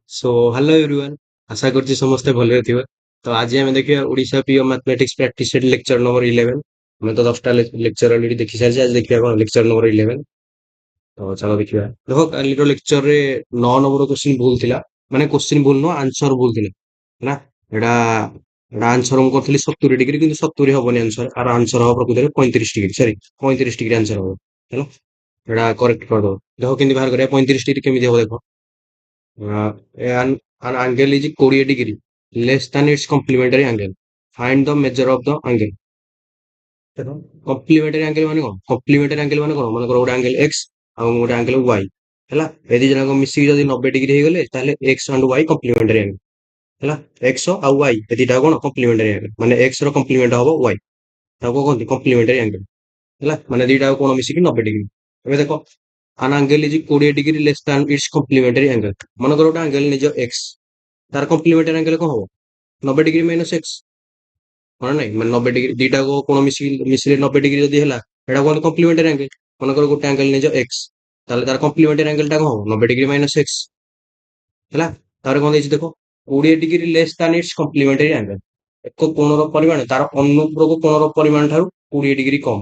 So hello everyone. आशा करছি ସମସ୍ତେ ଭଲରେ ଥିବେ। ତ ଆଜି ଆମେ ଦେଖିବା Odisha PO mathematics practice set lecture number 11। ଆମେ ତ 10ଟା ଲେକ୍ଚର ଅଲରେଡି ଦେଖି ସାରିଛେ। ଆଜି ଦେଖିବା କ'ଣ ଲେକ୍ଚର ନମ୍ବର 11। ତ ଚାଲ ଦେଖିବା। ଦେଖ କାଲିର ଲେକ୍ଚରରେ 9 ନମ୍ବର କ୍ୱେଶ୍ଚିନ୍ ଭୁଲ ଥିଲା। ମାନେ କ୍ୱେଶ୍ଚିନ୍ ଭୁଲ ନୁହଁ, ଆନ୍ସର ଭୁଲ ଥିଲା ହେଲା। ଏଟା ଏଟା ଆନ୍ସର ମୁଁ କରିଥିଲି 70 ଡିଗ୍ରୀ, କିନ୍ତୁ 70 ହବନି ଆନ୍ସର। ଆର ଆନ୍ସର ହବ ପ୍ରକୃତରେ 35 ଡିଗ୍ରୀ, ସରି 35 ଡିଗ୍ରୀ ଆନ୍ସର ହବ ହେଲା। ଏଟା କରେକ୍ଟ କରିଦବ। ଦେଖ କେମିତି ବାହାର କରିବା 35 ଡିଗ୍ରୀ କେମିତି ହବ ଦେଖ। An angle is 20 degree less than its complementary angle. Find the measure of the angle. ଦେଖ କମ୍ପ୍ଲିମେଣ୍ଟାରୀ ଆଙ୍ଗେଲ ମାନେ କ'ଣ? କମ୍ପ୍ଲିମେଣ୍ଟାରୀ ଆଙ୍ଗେଲ ମାନେ କ'ଣ? ମନେକର ଗୋଟେ ଆଙ୍ଗେଲ ଏକ୍ସ ଆଉ ଗୋଟେ ଆଙ୍ଗେଲ ୱାଇ ହେଲା। ଏ ଦି ଜଣଙ୍କ ମିଶିକି ଯଦି 90 ଡିଗ୍ରୀ ହେଇଗଲେ ତାହେଲେ X and Y complimentary angle ହେଲା। ଏକ୍ସ ଆଉ ୱାଇ ଏ ଦିଟା କ'ଣ କମ୍ପ୍ଲିମେଣ୍ଟାରୀ ଆଙ୍ଗେଲ, ମାନେ ଏକ୍ସ ର କମ୍ପ୍ଲିମେଣ୍ଟ ହବ ୱାଇ, ତାକୁ କହନ୍ତି କମ୍ପ୍ଲିମେଣ୍ଟାରୀ ଆଙ୍ଗେଲ ହେଲା। ମାନେ ଦିଟା କୋଣ ମିଶିକି 90 ଡିଗ୍ରୀ। ଏବେ ଦେଖ an angle is 20 degree less than its complementary angle। ମନେକର ଗୋଟେ ଆଙ୍ଗେଲ ନିଜ ଏକ୍ସ, ତାର କମ୍ପ୍ଲିମେଣ୍ଟାରୀ ଆଙ୍ଗେଲ କ'ଣ ହବ? 90 ଡିଗ୍ରୀ ମାଇନସ ଏକ୍ସ, ହଁ ନାଇଁ? ମାନେ 90 ଡିଗ୍ରୀ ଦିଟା କୋଣ ମିଶିଲେ 90 ଡିଗ୍ରୀ ଯଦି ହେଲା, ଏଟା କୁହନ୍ତି କମ୍ପ୍ଲିମେଣ୍ଟାରୀ ଆଙ୍ଗେଲ। ମନେକର ଗୋଟେ ଆଙ୍ଗେଲ ନିଜ ଏକ୍ସ, ତାହେଲେ ତାର କମ୍ପ୍ଲିମେଣ୍ଟାରୀ ଆଙ୍ଗେଲ ଟା କ'ଣ ହବ? 90 ଡିଗ୍ରୀ ମାଇନସ ଏକ୍ସ ହେଲା। ତାପରେ କ'ଣ ଦେଇଛି ଦେଖ, 20 degree less than its complementary angle. ଏକ କୋଣର ପରିମାଣ ତାର ଅନୁପୂରକ କୋଣର ପରିମାଣ ଠାରୁ 20 ଡିଗ୍ରୀ କମ।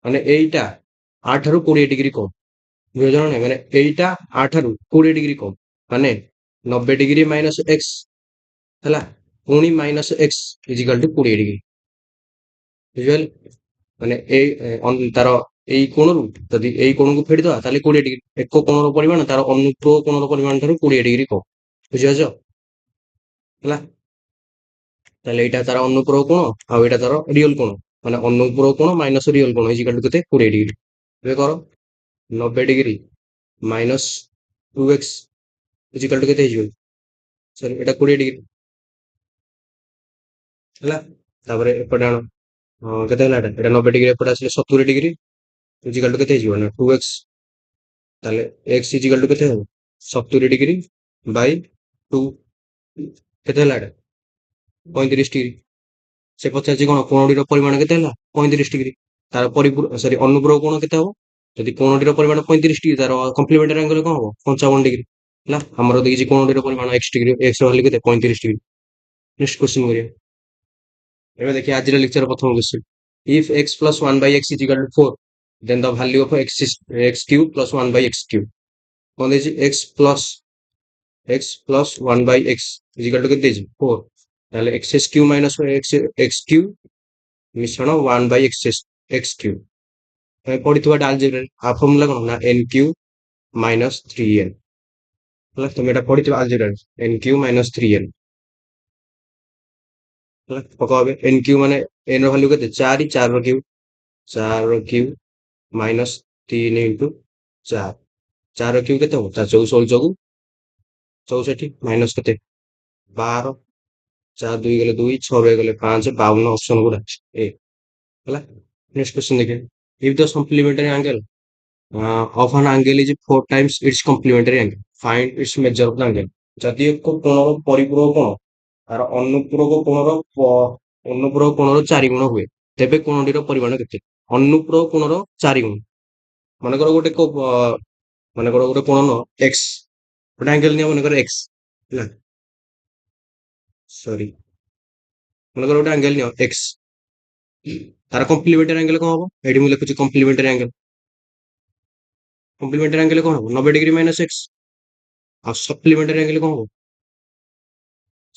ମାନେ ଏଇଟା ଆ ଠାରୁ 20 ଡିଗ୍ରୀ କମ। ବୁଝୁଛ ନା ନାଇଁ? ମାନେ ଏଇଟା ଆ ଠାରୁ 20 ଡିଗ୍ରୀ କମ। ମାନେ 90 ଡିଗ୍ରୀ ମାଇନସ ଏକ୍ସ ହେଲା, ପୁଣି ମାଇନସ ଏକ୍ସ ଇଜିକାଲ ଟୁ 20 ଡିଗ୍ରୀ। ବୁଝିପାରିଲେ? ମାନେ ତାର ଏଇ କୋଣରୁ ଯଦି ଏଇ କୋଣକୁ ଫେରିଦବା ତାହେଲେ 20 ଡିଗ୍ରୀ। ଏକ କୋଣର ପରିମାଣ ତାର ଅନୁପୂରକ କୋଣର ପରିମାଣ ଠାରୁ 20 ଡିଗ୍ରୀ କମ। ବୁଝିପାରୁଛ ହେଲା? ତାହେଲେ ଏଇଟା ତାର ଅନୁପୂରକ କୋଣ ଆଉ ଏଇଟା ତାର ରିଅଲ କୋଣ। ମାନେ ଅନୁପୂରକ କୋଣ ମାଇନସ ରିଅଲ କୋଣ ଇଜିକାଲ ଟୁ କେତେ? 20 ଡିଗ୍ରୀ। ଏବେ କର 90 ଡିଗ୍ରୀ ମାଇନସ 2x ଇଜିକାଲ ଟୁ କେତେ ହେଇଯିବ? ସରି ଏଟା 20 ଡିଗ୍ରୀ ହେଲା। ତାପରେ ଏପଟେ ଆଣ, କେତେ ହେଲା ଏଟା? ଏଟା 90 ଡିଗ୍ରୀ ଏପଟେ ଆସିଲେ 70 ଡିଗ୍ରୀ ଇଜିକାଲ ଟୁ କେତେ ହେଇଯିବ ନା 2x। ତାହେଲେ x ଇଜିକାଲ ଟୁ କେତେ ହେବ? 70 ଡିଗ୍ରୀ ବାଇ 2। କେତେ ହେଲା ଏଟା? 35 ଡିଗ୍ରୀ। ସେ ପଚାରିଛି କ'ଣ କୋଣଟିର ପରିମାଣ କେତେ ହେଲା? 35 ଡିଗ୍ରୀ। ତାର ଅନୁପୂରକ କୋଣ କେତେ ହବ? ଯଦି କୋଣଟିର ପରିମାଣ 35 ଡିଗ୍ରୀ, ତାର କମ୍ପ୍ଲିମେଣ୍ଟାରୀ ଆଙ୍ଗେଲ କ'ଣ ହବ? 55 ଡିଗ୍ରୀ ହେଲା। ଆମର ଦେଇଛି କୋଣଟିର ପରିମାଣ x ଡିଗ୍ରୀ, x ର ଭ୍ୟାଲୁ କେତେ? 35 ଡିଗ୍ରୀ। ନେକ୍ସଟ କ୍ୱେଶ୍ଚିନ୍ କରିବା। ଏବେ ଦେଖିବା ଆଜିର ଲେକ୍ଚର ପ୍ରଥମ question. If x plus 1 by x is equal to 4 then the value of x cube plus 1 by x cube. କ'ଣ ଦେଇଛି? x plus 1 by x is equal to କେତେ ଦେଇଛି? 4। ତାହେଲେ x cube minus x cube ମିଶ୍ରଣ 1 ବାଇ ଏକ୍ସ କ୍ୟୁ। ଆମେ ପଢିଥିବା ଆଲଜେବ୍ରାରେ ଆ formula କ'ଣ ନା N Q minus 3n ହେଲା। ତମେ ଏଟା ପଢିଥିବ ଆଲଜେବ୍ରାରେ, ଏନ୍ କ୍ୟୁ ମାଇନସ୍ 3n ହେଲା। ପକାଅ ଏବେ ଏନ୍ କ୍ୟୁ ମାନେ ଏନ୍ ର ଭ୍ୟାଲୁ କେତେ? 4, 4 ର କ୍ୟୁ, 4 ର କ୍ୟୁ ମାଇନସ୍ 3 ଇଣ୍ଟୁ 4। 4 ର କ୍ୟୁ କେତେ ହବ? 4 ଚଉକୁ 16 ଚଉକୁ 64 ମାଇନସ୍ କେତେ? 12। 4 2 ଗଲେ 2, 6 ଗଲେ 5, 52 ଅପସନ ଗୁଡା ଏ ହେଲା। ନେକ୍ସଟ କ୍ୱେଶ୍ଚନ ଦେଖିବା। If the supplementary angle of an angle is 4 times its complementary angle, find its measure of the angle। ଯଦି ଏକ କୋଣର ପରିପୂରକ କୋଣ ତାର ଅନୁପୂରକ କୋଣର 4 ଗୁଣ ହୁଏ, ତେବେ କୋଣଟିର ପରିମାଣ କେତେ? ଅନୁପୂରକ କୋଣର 4 ଗୁଣ। ମନେକର ଗୋଟେ ମନେକର ଗୋଟେ କୋଣ ନ x, ଗୋଟେ ଆଙ୍ଗେଲ ନିଅ ମନେକର x ହେଲା। ସରି, ମନେକର ଗୋଟେ ଆଙ୍ଗେଲ ନିଅ x, ତାର କମ୍ପ୍ଲିମେଣ୍ଟାରୀ ଆଙ୍ଗେଲ କ'ଣ ହବ? ଏଇଠି ମୁଁ ଲେଖୁଛି କମ୍ପ୍ଲିମେଣ୍ଟାରୀ ଆଙ୍ଗେଲ। କମ୍ପ୍ଲିମେଣ୍ଟାରୀ ଆଙ୍ଗେଲ କ'ଣ ହବ? 90 ଡିଗ୍ରୀ ମାଇନସ ଏକ୍ସ। ଆଉ ସପ୍ଲିମେଣ୍ଟାରୀ ଆଙ୍ଗେଲ କ'ଣ ହବ?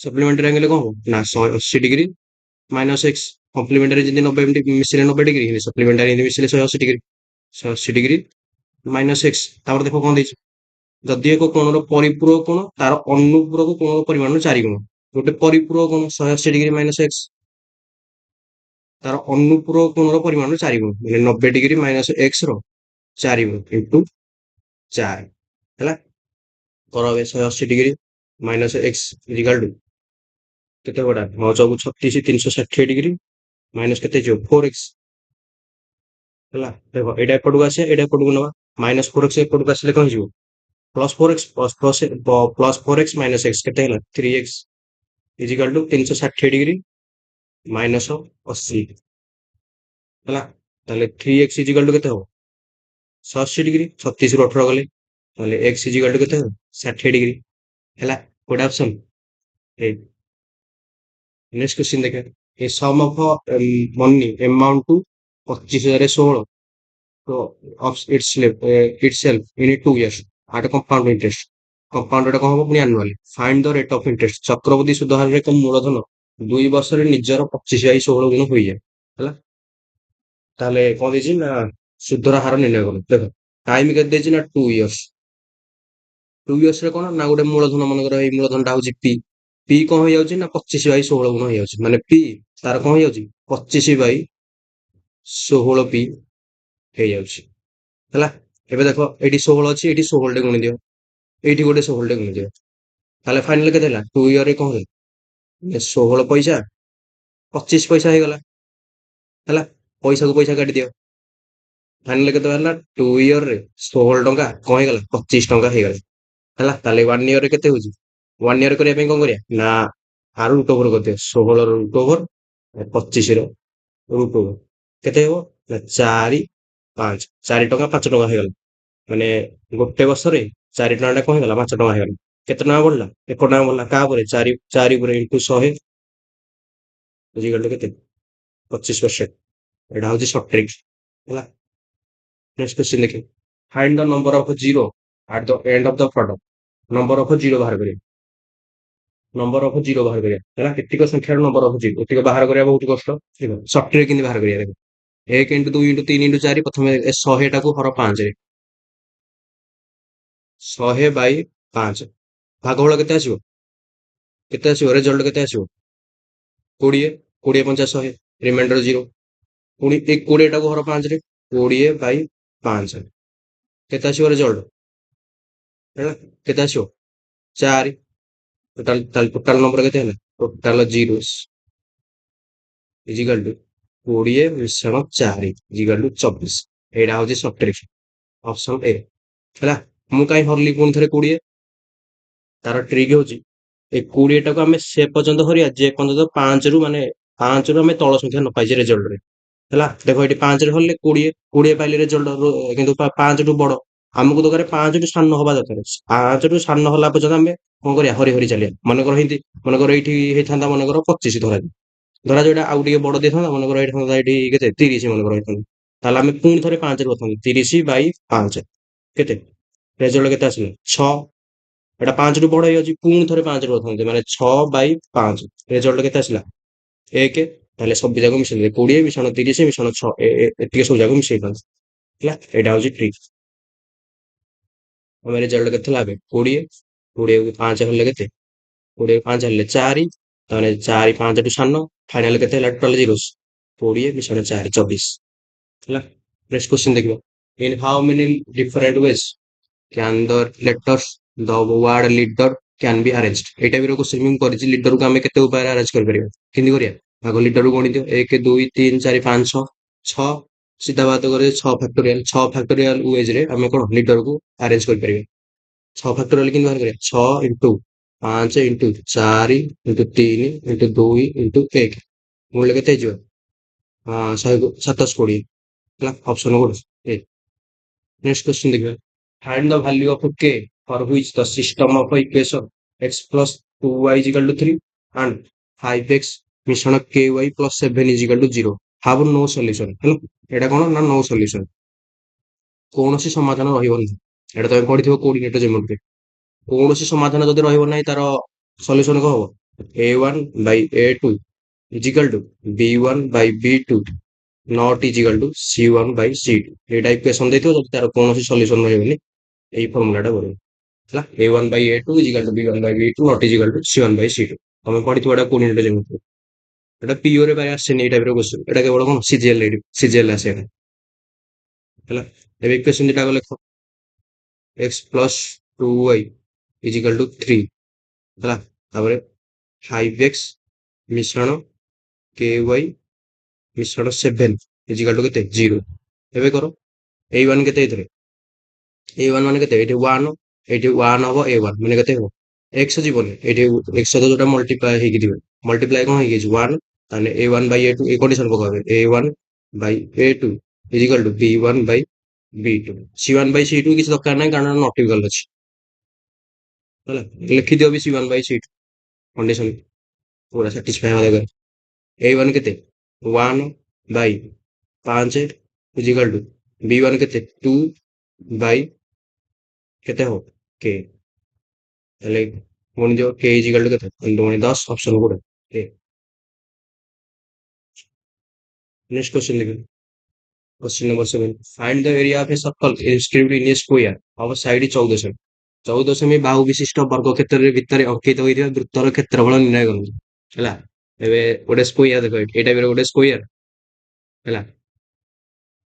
ସପ୍ଲିମେଣ୍ଟାରୀ ଆଙ୍ଗେଲ କ'ଣ ହବ? ନା 180 ଡିଗ୍ରୀ ମାଇନସ ଏକ୍ସ। କମ୍ପ୍ଲିମେଣ୍ଟାରୀ ଯେମିତି 90 ଏମିତି ମିଶିଲେ 90 ଡିଗ୍ରୀ, ସପ୍ଲିମେଣ୍ଟାରୀ ଏମିତି ମିଶିଲେ 180 ଡିଗ୍ରୀ। 180 degree minus X. ତାପରେ ଦେଖ କ'ଣ ଦେଇଛି? ଯଦି ଏକ କୋଣର ପରିପୂରକ କୋଣ ତାର ଅନୁପୂରକ କୋଣର ପରିମାଣ 4 ଗୁଣ। ଗୋଟେ ପରିପୂରକ କୋଣ 180 ଡିଗ୍ରୀ ମାଇନସ ଏକ୍ସ, ତାର ଅନୁପୂରକ କୋଣର ପରିମାଣ 4 ଗୁଣ, ମାନେ 90 ଡିଗ୍ରୀ ମାଇନସ ଏକ୍ସ ର 4 ଗୁଣ ଇଣ୍ଟୁ 4 ହେଲା। କର ଏବେ 180 ଡିଗ୍ରୀ ମାଇନସ ଏକ୍ସ ଇଜିକାଲ ଟୁ କେତେ ବଡା? 9 ଚଉକୁ 36, 360 ଡିଗ୍ରୀ ମାଇନସ କେତେ ହେଇଯିବ? 4x ହେଲା। ଦେଖ ଏଇଟା ଏପଟକୁ ଆସିବା, ଏଇଟା ଏପଟକୁ ନେବା। ମାଇନସ 4x ଏପଟକୁ ଆସିଲେ କ'ଣ ହେଇଯିବ? Plus 4x plus 4x minus X କେତେ ହେଲା? 3x ଇଜିକାଲ ଟୁ 360 ଡିଗ୍ରୀ ମାଇନସ 80 ହେଲା। ତାହେଲେ 3x ଇଜିକାଲ ଟୁ କେତେ ହବ? 180 ଡିଗ୍ରୀ। 36 ରୁ 18 ଗଲେ ତାହେଲେ x ଇଜିକାଲ ଟୁ କେତେ ହବ? 60 ଡିଗ୍ରୀ ହେଲା। Code option A. Next question देखें, ए सम ऑफ मनी अमाउंट टू 25,016 तो of itself in 2 years at a compound interest compounded କଣ ହବ ପୁଣି annually find the rate of interest ଚକ୍ରବୃଦ୍ଧି ସୁଧ ହାରରେ ଏକ ମୂଳଧନ 2 ବର୍ଷରେ ନିଜର 25/16 ଗୁଣ ହୋଇଯାଏ ହେଲା। ତାହେଲେ କଣ ଦେଇଛି ନା ସୁଧର ହାର ନିର୍ଣ୍ଣୟ କର। ଦେଖ ଟାଇମ କେତେ ଦେଇଛି ନା 2 years। 2 years ରେ କଣ ନା ଗୋଟେ ମୂଳଧନ ମନେକର ଏଇ ମୂଳଧନଟା ହଉଛି ପି। ପି କଣ ହେଇଯାଉଛି ନା 25/16 ଗୁଣ ହେଇଯାଉଛି ମାନେ ପି ତାର କଣ ହେଇଯାଉଛି 25/16 ପି ହେଇଯାଉଛି ହେଲା। ଏବେ ଦେଖ ଏଇଠି 16 ଅଛି ଏଇଠି 16 ଟେ ଗୁଣି ଦିଅ ଏଇଠି ଗୋଟେ 16 ଟେ ଗୁଣି ଦିଅ ତାହେଲେ ଫାଇନାଲ କେତେ ହେଲା 2 ଇୟରରେ କଣ ହେଲା 16 ପଇସା 25 ପଇସା ହେଇଗଲା ହେଲା। ପଇସାକୁ ପଇସା କାଟିଦିଅ ଫାଇନାଲ କେତେ ବାହାରିଲା 2 ଇୟରରେ 16 ଟଙ୍କା କଣ ହେଇଗଲା 25 ଟଙ୍କା ହେଇଗଲା ହେଲା। ତାହେଲେ 1 ଇୟରରେ କେତେ ହଉଛି 1 ଇୟର କରିବା ପାଇଁ କଣ କରିବା ନା ଆର ରୁଟ ଓଭର କରିଦିଅ 16ର ରୁଟ ଓଭର 25ର ରୁଟ ଓଭର କେତେ ହେବ ନା 4 5 4 ଟଙ୍କା 5 ଟଙ୍କା ହେଇଗଲା ମାନେ ଗୋଟେ ବର୍ଷରେ 4 ଟଙ୍କା ଟା କଣ ହେଇଗଲା 5 ଟଙ୍କା ହେଇଗଲା। କେତେ ଟଙ୍କା ବଢିଲା 1 ଟଙ୍କା ବଢିଲା କାହା ଉପରେ ଚାରି ଚାରି ଉପରେ ଇଣ୍ଟୁ 100 ବୁଝିଗଲେ କେତେ 25%। ଏଇଟା ହଉଛି ସର୍ଟ ଟ୍ରିକ୍ ହେଲା। ନେକ୍ସଟ କ୍ୱେଶ୍ଚନ ଦେଖେ find the number of zero at the end of the product number of zero ବାହାର କରିବା। ନମ୍ବର ଅଫ ଜିରୋ ବାହାର କରିବା ହେଲା କେତିକ ସଂଖ୍ୟାର ନମ୍ବର ଅଫ ଜିରୋ ଏତିକ ବାହାର କରିବା ବହୁତ କଷ୍ଟ ସର୍ଟ ଟ୍ରିକ୍ କେମିତି ବାହାର କରିବା ଦେଖ 1 × 2 × 3 × 4 ପ୍ରଥମେ 100ଟାକୁ ହର 5ରେ 100/5 ଭାଗଫଳ କେତେ ଆସିବ ରେଜଲ୍ଟ କେତେ ଆସିବ 20 20 ପଞ୍ଚା 100 ରିମାଇଣ୍ଡର 0 ପୁଣି ଏ 20ଟାକୁ ହର 5ରେ 20/5 କେତେ ଆସିବ ରେଜଲ୍ଟ ହେଲା କେତେ ଆସିବ 4 ଟୋଟାଲ ନମ୍ବର କେତେ ହେଲା ଟୋଟାଲ ଜିରୋସ୍ ଇଜିକାଲ ଟୁ 20 ମିଶ୍ରଣ 4 ଇଜିକାଲ ଟୁ 24। ଏଇଟା ହଉଛି ସର୍ଟ ଟ୍ରିକ୍ ଅପସନ ଏ ହେଲା। ମୁଁ କାହିଁ ହରଲି ପୁଣି ଥରେ 20 ତାର ଟ୍ରିକ୍ ହଉଛି ଏ 20ଟାକୁ ଆମେ ସେ ପର୍ଯ୍ୟନ୍ତ ହରିବା ଯେ ପର୍ଯ୍ୟନ୍ତ 5ରୁ ମାନେ 5ରୁ ଆମେ ତଳ ସଂଖ୍ୟା ନ ପାଇଛେ ରେଜଲ୍ଟରେ ହେଲା। ଦେଖ ଏଠି 5ରେ ହରିଲେ 20 ପାଇଲେ ରେଜଲ୍ଟ କିନ୍ତୁ 5ଠୁ ବଡ ଆମକୁ ଦରକାର 5ଠୁ ସାନ ହବା ଦରକାର 5ଠୁ ସାନ ହେଲା ପର୍ଯ୍ୟନ୍ତ ଆମେ କଣ କରିବା ହରି ହରି ଚାଲିବା ମନେକର ଏଇଠି ମନେକର ଏଇଠି ହେଇଥାନ୍ତା ମନେକର 25 ଧରା ଯୋଉଟା ଆଉ ଟିକେ ବଡ ଦେଇଥାନ୍ତା ମନେକର ଏଇଠି ଥାନ୍ତା ଏଇଠି କେତେ 30 ମନେକର ହେଇଥାନ୍ତା ତାହେଲେ ଆମେ ପୁଣି ଥରେ 5ରେ କରିଥାନ୍ତେ 30/5 କେତେ ରେଜଲ୍ଟ କେତେ ଆସିଲା 6। ଏଟା 5ଠୁ ବଡ ହେଇଯାଉଛି ପୁଣି ଥରେ 5ରେ କରିଥାନ୍ତେ ମାନେ 6/5 ରେଜଲ୍ଟ କେତେ ଆସିଲା 1। ତାହେଲେ ସବୁ ଯାକ ମିଶେଇ 20 ମିଶାଣ 30 ମିଶାଣ 6 ଏତିକି ସବୁ ଯାକ ମିଶେଇ ଦିଅନ୍ତି ହେଲା। ଏଇଟା ହଉଛି ଟ୍ରିକ୍। ଆମେ ରେଜଲ୍ଟ କେତେ ଥିଲା ଏବେ 20 20କୁ 5 ହେଲେ କେତେ 20କୁ 5 ହେଲେ 4 ତାହେଲେ 4 5ଠୁ ସାନ ଫାଇନାଲ କେତେ ହେଲା ଟୋଟାଲ ଜିରୋସ୍ 20 ମିଶାଣ 4 24 ହେଲା। ନେକ୍ସଟ କ୍ୱେଶ୍ଚନ ଦେଖିବା in how many different ways can the letters the word leader can be arranged। ଏଇ ଟାଇପର କ୍ୱେଶ୍ଚନ ମୁଁ କରିଛି ଲିଡରକୁ ଆମେ କେତେ ଉପାୟରେ ଆରେଞ୍ଜ କରିପାରିବା କେମିତି କରିବା ଆଗ ଲିଡରକୁ ଗଣିଦିଅ 1 2 3 4 5 6 6 ସିଧା ବାଦ କରି 6 ଫାକ୍ଟୋରିଆଲ ୱେଜରେ ଆମେ କଣ ଲିଡରକୁ ଆରେଞ୍ଜ କରିପାରିବା 6 ଫାକ୍ଟୋରିଆଲ କେମିତି ବାହାର କରିବା 6 into 5 into 4 into 3 into 2 into 1 ମୂଲ୍ୟ କେତେ ହେଇଯିବ 720 ହେଲା ଅପସନ ଗୋଟେ ଏ। ନେକ୍ସଟ କ୍ୱେଶ୍ଚନ ଦେଖିବା find the value of k for which the system of equation x plus 2y is equal to 3 and 5x ମିଶ୍ରଣ ky plus 7 is equal to 0 have no solution ହେଲା। ଏଇଟା କଣ ନା no solution କୌଣସି ସମାଧାନ ରହିବ ନାହିଁ। ଏଇଟା ତମେ ପଢିଥିବ କୋଅର୍ଡିନେଟର ଜିଓମେଟ୍ରି କୌଣସି ସମାଧାନ ଯଦି ରହିବ ନାହିଁ ତାର ସଲ୍ୟୁସନ କଣ ହବ a1/a2 is equal to b1/b2 not is equal to c1/c2 ଏଇଟା ଇକ୍ୱେସନ ଦେଇଥିବ ଯଦି ତାର କୌଣସି ସଲ୍ୟୁସନ ରହିବନି ଏଇ ଫର୍ମୁଲାଟା ବଢିବ ହେଲା a1/a2 is equal to b1/b2 not is equal to c1/c2 ତମେ ପଢିଥିବ ଏଟା କୋଅର୍ଡିନେଟର ଜିଓମେଟ୍ରି ଏଟା ପିଓରେ ପାଇଁ ଆସିନି ଏଇ ଟାଇପର କ୍ୱେଶ୍ଚନ ଏଟା କେବଳ କଣ ସିଜିଏଲ ଆସେ ଏଟା ହେଲା। ଏବେ ଇକ୍ୱେସନ ଦିଟା ଲେଖ x plus 2y is equal to 3 ହେଲା ତାପରେ 5x ମିଶ୍ରଣ ky ମିଶ୍ରଣ 7 is equal to କେତେ 0 ଏବେ କର a1 କେତେ ଏଇଥିରେ a1 ମାନେ କେତେ ଏଇଠି 1 ଏଇଠି 1 ହବ a1 ମାନେ କେତେ ହବ x ଯିବନି ଏଇଠି x ସହିତ ଯୋଉଟା ମଲ୍ଟିପ୍ଲାଏ ହେଇକି ଦିବେ ମଲ୍ଟିପ୍ଲାଏ କଣ ହେଇକି 1 ତାହେଲେ a1/a2 ଏ କଣ୍ଡିସନ ପକାବେ a1/a2 is equal to b1/b2 c1/c2 କିଛି ଦରକାର ନାହିଁ କାରଣ ନଟ୍ ଇକ୍ୱାଲ ଅଛି ହେଲା ଲେଖିଦିଅ ବି C1/C2 କଣ୍ଡିସନ ପୁରା ସାଟିସ୍ଫାଏ ହବା ଦରକାର। A1 କେତେ 1 ବାଇ 5 ଇଜିକାଲ ଟୁ B1 କେତେ 2 ବାଇ କେତେ ହବ K, ତାହେଲେ ପୁଣି ଯୋଉ K ଇଜିକାଲ ଟୁ କେତେ 10 ଅପସନ କୋଉଟା A। ନେକ୍ସଟ କ୍ୱେଶ୍ଚନ ଦେଖିବା। Question number 7, find the area of a circle inscribed in a square of side 14 semi. 14 semi बाहु विशिष्ट वर्गक्षेत्र ଭିତରେ ଅଙ୍କିତ ହୋଇଥିବା ବୃତ୍ତର କ୍ଷେତ୍ରଫଳ ନିର୍ଣ୍ଣୟ କରନ୍ତୁ। ହେଲା ଏବେ ଗୋଟେ ସ୍କୋୟାର ଦେଖ ଏଇ ଟାଇପର ଗୋଟେ ସ୍କୋୟାର ହେଲା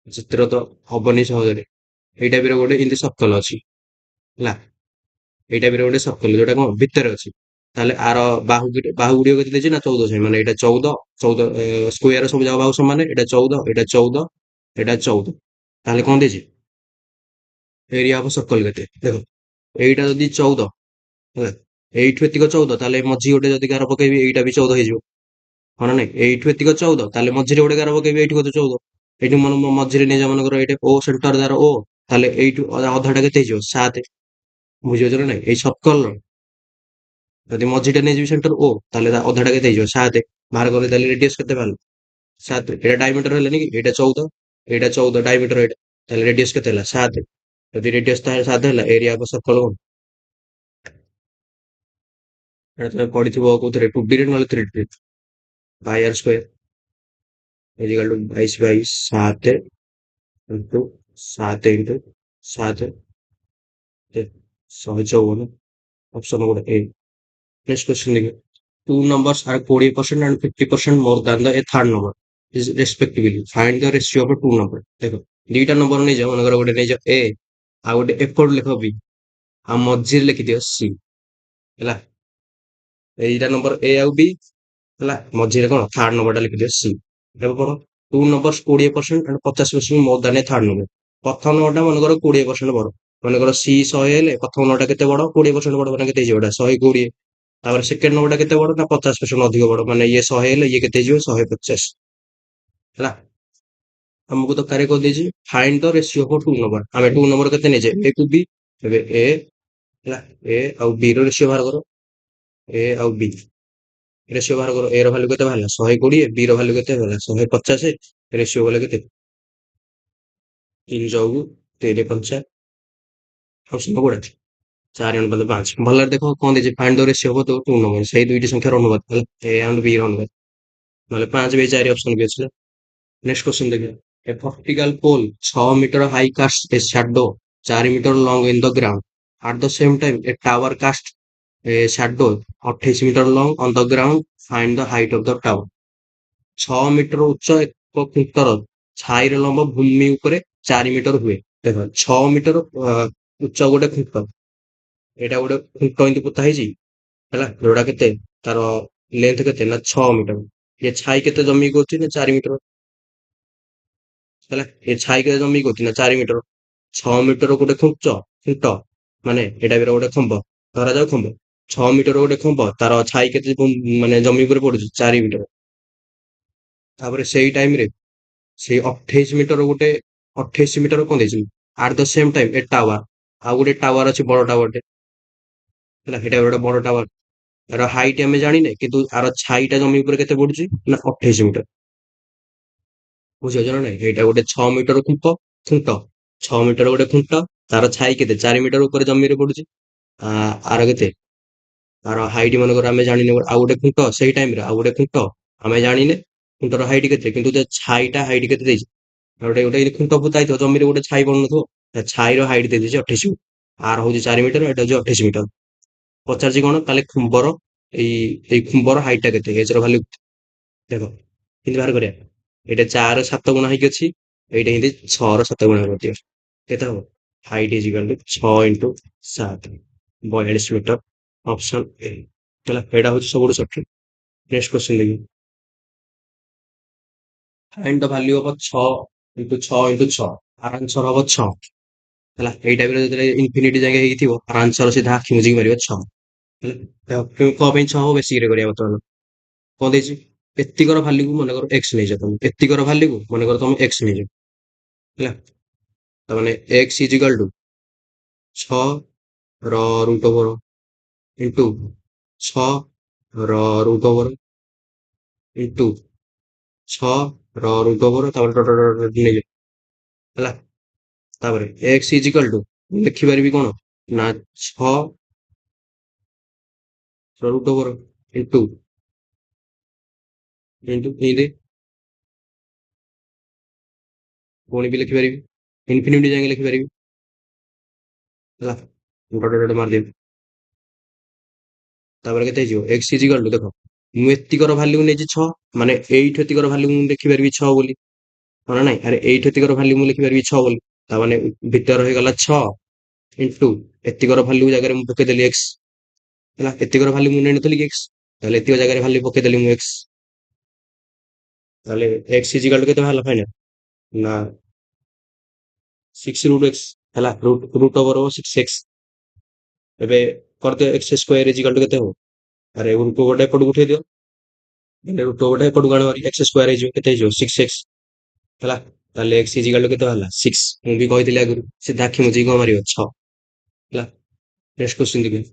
ଚିତ୍ର ତ ହବନି ସହଜରେ। ଏଇ ଟାଇପର ଗୋଟେ ଏମିତି ସର୍କଲ ଅଛି ହେଲା ଏଇ ଟାଇପର ଗୋଟେ ସର୍କଲ ଯୋଉଟା କଣ ଭିତରେ ଅଛି। ତାହେଲେ ଆର ବାହୁ ଗୁଡିକ କେତେ ଦେଇଛି ନା 14 ସେମି ମାନେ ଏଇଟା 14 14 ସ୍କୋୟାର ସବୁ ଯାକ ବାହୁ ସମାନ ଏଇଟା 14 ଏଇଟା 14 ଏଇଟା 14 ତାହେଲେ କଣ ଦେଇଛି ଏରିଆ ଅଫ ସର୍କଲ କେତେ ଦେଖ ଏଇଟା ଯଦି 14 ହେଲା ଏଇଠୁ ଏତିକ 14 ତାହେଲେ ମଝି ଗୋଟେ ଯଦି ଗାର ପକେଇବି ଏଇଟା ବି 14 ହେଇଯିବ ହଁ ନା ନାଇଁ ଏଇଠୁ ଏତିକ 14 ତାହେଲେ ମଝିରେ ଗୋଟେ ଗାର ପକେଇବି ଏଇଠୁ କେତେ 14 ଏଇଠୁ ମଝିରେ ନେଇଯା ମନେକର ଏଇଟା ଓ ସେଣ୍ଟର ଯାର ଓ ତାହେଲେ ଏଇଠୁ ଅଧାଟା କେତେ ହେଇଯିବ 7 ବୁଝିପାରୁଛ ନା ନାଇଁ ଏଇ ସର୍କଲ ଯଦି ମଝିଟା ନେଇଯିବି ସେଣ୍ଟର ଓ ତାହେଲେ ଅଧାଟା କେତେ ହେଇଯିବ 7 ବାହାର କଲେ ତାହେଲେ ରେଡିୟସ୍ କେତେ ବାହାରିଲା 7 ଏଇଟା ଡାଇମିଟର ହେଲାନି କି ଏଇଟା 14 ଡାଇମିଟର ଏଇଟା ତାହେଲେ ରେଡିୟସ୍ କେତେ ହେଲା 7 ଯଦି ରେଡିୟସ୍ ତାହେଲେ 7 ହେଲା ଏରିଆ ଅଫ ସର୍କଲ କଣ ଏଟା ତମେ ପଢିଥିବ କୋଉଥିରେ 2D ରେ ନହେଲେ 3D ରେ pi r square is equal to 22/7 into 7 into 7 154 option ଗୋଟେ ଏ ନେକ୍ସଟ क्वेश्चन देखिए two numbers are 40% and 50% more than the a third number is respectively find the ratio of two number ଦେଖ ଦିଟା number ନେଇଯାଅ ମନେକର ଗୋଟେ ନେଇଯାଅ a ଆଉ ଗୋଟେ ଏପଟ ଲେଖ b ଆଉ ମଝିରେ ଲେଖିଦିଅ c ହେଲା ଏଇଟା ନମ୍ବର a ଆଉ b ହେଲା ମଝିରେ କଣ ଥାର୍ଡ ନମ୍ବରଟା ଲେଖିଦିଅ c ଏବେ କଣ two number 20% and 50% more than a third number ପ୍ରଥମ ନମ୍ବରଟା ମନେକର 20% ବଡ ମନେକର c 100 ହେଲେ ପ୍ରଥମ ନମ୍ବରଟା କେତେ ବଡ 20% ବଡ ମାନେ କେତେ ହେଇଯିବ ଏଟା 120 ତାପରେ ସେକେଣ୍ଡ ନମ୍ବରଟା କେତେ ବଡ ନା 50% ଅଧିକ ବଡ ମାନେ ଇଏ 100 ହେଲେ ଇଏ କେତେ ହେଇଯିବ 150 ହେଲା ଆମକୁ ତ କାରେ କହିଦେଇଛି find the ratio for two number ଆମେ ଟୁ ନମ୍ବର କେତେ ନେଇଛେ ଏ କୁ ବି ଏବେ ଏ ହେଲା ଏ ଆଉ ବି ର ରେସିଓ ବାହାର କର ଏ ଆଉ ବି ରେସିଓ ବାହାର କର ଏ ର ଭାଲ୍ୟୁ କେତେ ବାହାରିଲା 120 ବି ର ଭାଲ୍ୟୁ କେତେ ହେଲା 150 ରେସିଓ ଗଲେ କେତେ 3 ଚଉକୁ 3 ପଞ୍ଚା ଅପସନ କୋଉଟା 4 ଅନୁପାତ 5 ଭଲରେ ଦେଖ କଣ ଦେଇଛି ଫାଇଣ୍ଡ ଦ ରେସିଓ ହବ ଟୁ ନମ୍ବର ସେଇ ଦୁଇଟି ସଂଖ୍ୟାର ଅନୁପାତ ହେଲା ଏ ଆଣ୍ଡ ବି ର ଅନୁପାତ ନହେଲେ 5/4 ଅପସନ ବି ଅଛି नेक्स्ट क्वेश्चन देखिए a vertical pole 6 metre high cast a shadow 4 metre long in the ground at the same time a tower cast a shadow 28 metre long on the ground find the height of the tower 6 metre ଉଚ୍ଚ ଏକ ଖୁଣ୍ଟର ଛାଇର ଲମ୍ବ ଭୂମି ଉପରେ 4 metre ହୁଏ ଦେଖ 6 metre ଉଚ୍ଚ ଗୋଟେ ଖୁଣ୍ଟ ଏଇଟା ଗୋଟେ ଖୁଣ୍ଟ ଏମିତି ପୋତା ହେଇଛି ହେଲା ଯୋଉଟା କେତେ ତାର ଲେନ୍ଥ କେତେ ନା 6 ମିଟର ଇଏ ଛାଇ କେତେ ଜମି କରୁଛି ନା 4 ମିଟର ହେଲା ଏ ଛାଇ କେତେ ଜମି କରୁଛି ନା 4 ମିଟର 6 ମିଟର ଗୋଟେ ଖୁଣ୍ଟ ମାନେ ଏଟା ବି ଗୋଟେ ଖମ୍ବ ଧରାଯାଉ ଖମ୍ବ 6 ମିଟର ଗୋଟେ ଖମ୍ବ ତାର ଛାଇ କେତେ ମାନେ ଜମି ଉପରେ ପଡୁଛି 4 ମିଟର ତାପରେ ସେଇ ଟାଇମ ରେ ସେଇ 28 ମିଟର ଗୋଟେ 28 ମିଟର କଣ ଦେଇଛି ଆଟ ଦ ସେମ ଟାଇମ ଏ ଟାୱାର ଆଉ ଗୋଟେ ଟାୱାର ଅଛି ବଡ ଟାୱାରଟେ ହେଲା ସେଇଟା ଗୋଟେ ବଡ ଟାୱାର ତାର ହାଇଟ ଆମେ ଜାଣିନେ କିନ୍ତୁ ଆର ଛାଇଟା ଜମି ଉପରେ କେତେ ପଡୁଛି ନା 28 ମିଟର ବୁଝିପାରୁଛ ନା ନାଇଁ ଏଇଟା ଗୋଟେ 6 ମିଟର ଖୁଣ୍ଟ 6 ମିଟର ଗୋଟେ ଖୁଣ୍ଟ ତାର ଛାଇ କେତେ 4 ମିଟର ଉପରେ ଜମିରେ ପଡୁଛି ଆର କେତେ ତାର ହାଇଟ ମନେକର ଆମେ ଜାଣିନେ ଆଉ ଗୋଟେ ଖୁଣ୍ଟ ସେଇ ଟାଇମରେ ଆଉ ଗୋଟେ ଖୁଣ୍ଟ ଆମେ ଜାଣିନେ ଖୁଣ୍ଟର ହାଇଟ କେତେ କିନ୍ତୁ ଛାଇଟା ହାଇଟ କେତେ ଦେଇଛି ଗୋଟେ ଗୋଟେ ଖୁଣ୍ଟ ପୋତା ହେଇଥିବ ଜମିରେ ଗୋଟେ ଛାଇ ପଡୁନଥିବ ଛାଇର ହାଇଟ ଦେଇଦେଇଛି 28 ଆର ହଉଛି 4 ମିଟର ଏଇଟା ହଉଛି 28 ମିଟର ପଚାରୁଛି କଣ ତାହେଲେ ଖୁମ୍ବର ଏଇ ଖୁମ୍ବର ହାଇଟ ଟା କେତେ ଏଚ ର ଭାଲ୍ୟୁ ଦେଖ କେମିତି ବାହାର କରିବା ଏଇଟା 4 7 ଗୁଣା ହେଇକି ଅଛି ଏଇଟା ଏମିତି 6 ର 7 ଗୁଣା କରିଦିଅ କେତେ ହବ height is equal to 6 into 7 42 metre option A ହେଲା ଏଇଟା ହଉଛି ସବୁଠୁ ସଠିକ ନେକ୍ସଟ କ୍ୱେଶ୍ଚନ ଦେଖି find the value of 6 into 6 into 6 ଆର ଆନ୍ସର ହବ 6 ହେଲା ଏଇ ଟାଇପର ଯେତେବେଳେ ଇନଫିନିଟି ଯାକେ ହେଇଥିବ ଆର ଆନ୍ସର ସିଧା ଆଖି ମୁଜିକି ମାରିବ 6 ହେଲା କଣ ପାଇଁ 6 ହବ ବେସିକରେ କରିବା ବର୍ତ୍ତମାନ କଣ ଦେଇଛି ଏତିକର ଭାଲ୍ୟୁକୁ ମନେକର ଏକ୍ସ ନେଇଯାଅ ତମେ ଏତିକର ଭାଲ୍ୟୁକୁ ମନେକର ତମେ ଏକ୍ସ ନେଇଯାଅ ହେଲା ତାମାନେ ଏକ୍ସ ଇଜ ଇକାଲ ଟୁ 6 ର root over into 6 root over into 6 root over ହେଲା ତାପରେ x ଇଜ ଇକାଲ ଟୁ ଲେଖିପାରିବି କଣ ନା 6 ରୁଟ ଓଭର ଇଣ୍ଟୁ ଇଣ୍ଟୁ ଏଇରେ ପୁଣି ବି ଲେଖିପାରିବି ଇନଫିନିଟି ଯାଇକି ଲେଖିପାରିବି ହେଲା ଡଟ ମାରିଦେବି ତାପରେ କେତେ ହେଇଯିବ x ଇଜ ଇକାଲ ଟୁ ଦେଖ ମୁଁ ଏତିକର ଭାଲ୍ୟୁ ନେଇଛି 6 ମାନେ ଏଇଠୁ ଏତିକର ଭାଲ୍ୟୁ ମୁଁ ଲେଖିପାରିବି 6 ବୋଲି ହଁ ନା ନାଇଁ ଆରେ ଏଇଠୁ ଏତିକର ଭାଲ୍ୟୁ ମୁଁ ଲେଖିପାରିବି 6 ବୋଲି ତା ମାନେ ଭିତରେ ରହିଗଲା 6 ଇଣ୍ଟୁ ଏତିକର ଭାଲ୍ୟୁ ଜାଗାରେ ମୁଁ ପକେଇଦେଲି x ହେଲା ଏତିକର ଭାଲ୍ୟୁ ମୁଁ ନେଇନଥିଲି କି x ତାହେଲେ ଏତିକ ଜାଗାରେ ଭାଲ୍ୟୁ ପକେଇଦେଲି ମୁଁ x ତାହେଲେ x ଇଜ ଇକାଲ ଟୁ କେତେ ବାହାରିଲା ଫାଇନାଲ ନା 6 ରୁଟ x ହେଲା ରୁଟ ଓଭର 6x ଏବେ କରିଦିଅ x square is equal two କେତେ ହବ ଆରେ ରୁଟ ଓଭରଟା ଏପଟକୁ ଉଠେଇ ଦିଅ ହେଲେ ରୁଟ ଓଭରଟା ଏପଟକୁ ଆଣିବ x ସ୍କୋୟାର ହେଇଯିବ କେତେ ହେଇଯିବ 6x ହେଲା ତାହେଲେ x ଇଜ ଇକାଲ ଟୁ କେତେ ବାହାରିଲା 6 ମୁଁ ବି କହିଥିଲି ଆଗରୁ ସିଧା ଆଖି ମୁଜିକି କଣ ମାରିବ 6 ହେଲା ନେକ୍ସଟ କ୍ୱେଶ୍ଚନ ଦେଖିବା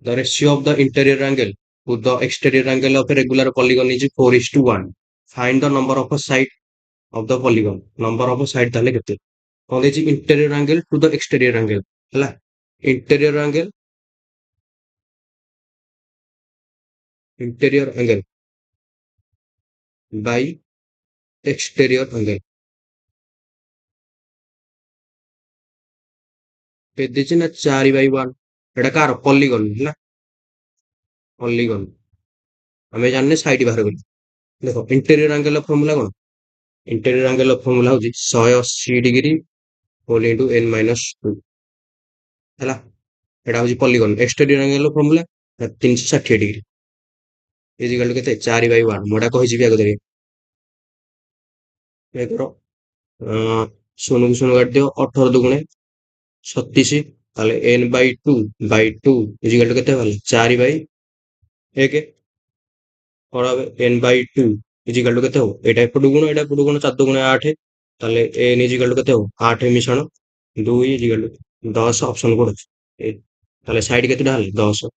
the ratio of the interior angle to the exterior angle of a regular polygon is 4:1 find the number of a side of the polygon number of a side ତାହେଲେ କେତେ କଣ ଦେଇଛି interior angle to the exterior angle ହେଲା interior angle by exterior angle କେତେ ଦେଇଛି ନା 4/1 ଏଟା କାହାର ପଲିଗନ ହେଲା ପଲିଗନ ଆମେ ଜାଣିନେ ସାଇଡ ବାହାର କଲି ଦେଖ ଇଣ୍ଟେରିୟର ଆଙ୍ଗେଲ ଫର୍ମୁଲା କଣ ଇଣ୍ଟେରିୟର ଆଙ୍ଗେଲ ଫର୍ମୁଲା ହଉଛି 180 degree whole into n minus 2 ହେଲା ଏଟା ହଉଛି polygon exterior angle formula 360 degree is equal କେତେ 4/1 ମୁଁ ଏଟା କହିଯିବି ଆଗ ଦେଖେ ଏକର ଶୂନକୁ ଶୂନ କାଟିଦିଅ 18 ଦୁଗୁଣେ 36 ତାହେଲେ n/2 ଇଜିକାଲ କେତେ ହେଲା 4/1 କଣ হবে n/2 ଇଜିକାଲ ଟୁ କେତେ ହବ ଏଇଟା ଏପଟୁ ଗୁଣ 4 ଦୁଗୁଣେ 8 ତାହେଲେ n ଇଜିକାଲ ଟୁ କେତେ ହବ 8 ମିଶାଣ 2 ଇଜିକାଲ ଟୁ 10 ଅପସନ କୋड ଅଛି ତାହେଲେ ସାଇଡ କେତେଟା ହେଲା 10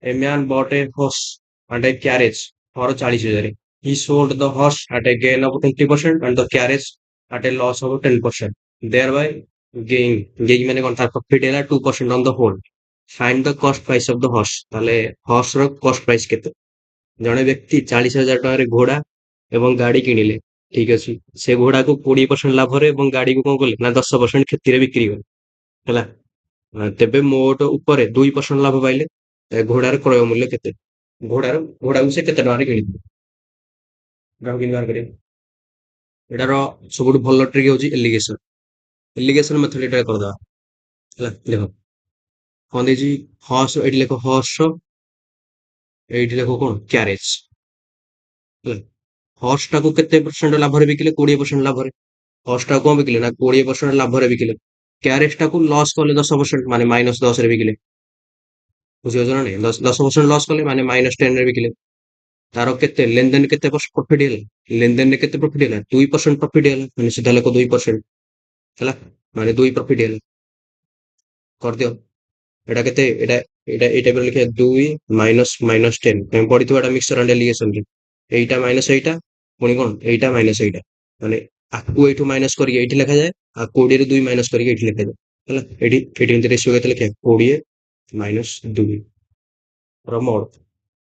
A man bought a horse and a carriage for 40,000. He sold the horse at a gain of 20% and the carriage at a loss of 10%. Thereby gain ମାନେ କଣ ତାର profit ହେଲା 2% on the whole. Find the cost price of the horse. ତାହେଲେ horse ର cost price କେତେ? ଜଣେ ବ୍ୟକ୍ତି 40,000 ଟଙ୍କାରେ ଘୋଡା ଏବଂ ଗାଡି କିଣିଲେ ଠିକ ଅଛି ସେ ଘୋଡାକୁ 20% ଲାଭରେ ଏବଂ ଗାଡିକୁ କଣ କଲେ ନା 10% କ୍ଷତିରେ ବିକ୍ରି କଲେ ହେଲା ତେବେ ମୋଟ ଉପରେ 2% ଲାଭ ପାଇଲେ ଘୋଡାର କ୍ରୟ ମୂଲ୍ୟ କେତେ ଘୋଡାକୁ ସେ କେତେ ଟଙ୍କାରେ କିଣିଥିଲେ ଗ୍ରାହକ କେମିତି ବାହାର କରିବେ ଏଟାର ସବୁଠୁ ଭଲ ଟ୍ରିକ୍ ହଉଛି ଏଲିଗେସନ ମେଥଡ ଏଟା କରିଦବା ହେଲା ଦେଖ କଣ ଦେଇଛି ହର୍ସ ଏଇଠି ଲେଖ ହର୍ସ ଏଇଠି ଲେଖ କଣ କ୍ୟାରେଜ ହେଲା ହର୍ସ ଟାକୁ କେତେ ପରସେଣ୍ଟ ଲାଭରେ ବିକିଲେ 20% ଲାଭରେ ହର୍ସ ଟାକୁ କଣ ବିକିଲେ ନା 20% ଲାଭରେ ବିକିଲେ କ୍ୟାରେଜ ଟାକୁ ଲସ୍ କଲେ 10% ମାନେ -10 ରେ ବିକିଲେ ବୁଝିପାରୁଛ ନା ନାଇଁ 10% ଲସ୍ କଲେ ମାନେ -10 ରେ ବିକିଲେ ତାର କେତେ ଲେନଦେନ କେତେ ପ୍ରଫିଟ ହେଲା ଲେନଦେନରେ କେତେ ପ୍ରଫିଟ ହେଲା 2% ପ୍ରଫିଟ ହେଲା ମାନେ ସିଧା ଲେଖ 2% ହେଲା ମାନେ 2 ପ୍ରଫିଟ ହେଲା କରିଦିଅ ଏଟା କେତେ ଏଟା ଏଇଟା ଏଇ ଟାଇପର ଲେଖିବା 2 -10 ତମେ ପଢିଥିବ ଏଟା ମିକ୍ସଚର ଆଣ୍ଡ ଆଲିଗେସନ ରେ ଏଇଟା ମାଇନସ ଏଇଟା ପୁଣି କଣ ଏଇଟା ମାଇନସ ଏଇଟା ମାନେ ଆକୁ ଏଇଠୁ ମାଇନସ କରିକି ଏଇଠି ଲେଖାଯାଏ ଆଉ 20 ରୁ 2 ମାଇନସ କରିକି ଏଇଠି ଲେଖାଯାଏ ହେଲା ଏଇଠି ଏମିତି ରେସିଓ କେତେ ଲେଖିବା 20 -2 ର ମୋଡ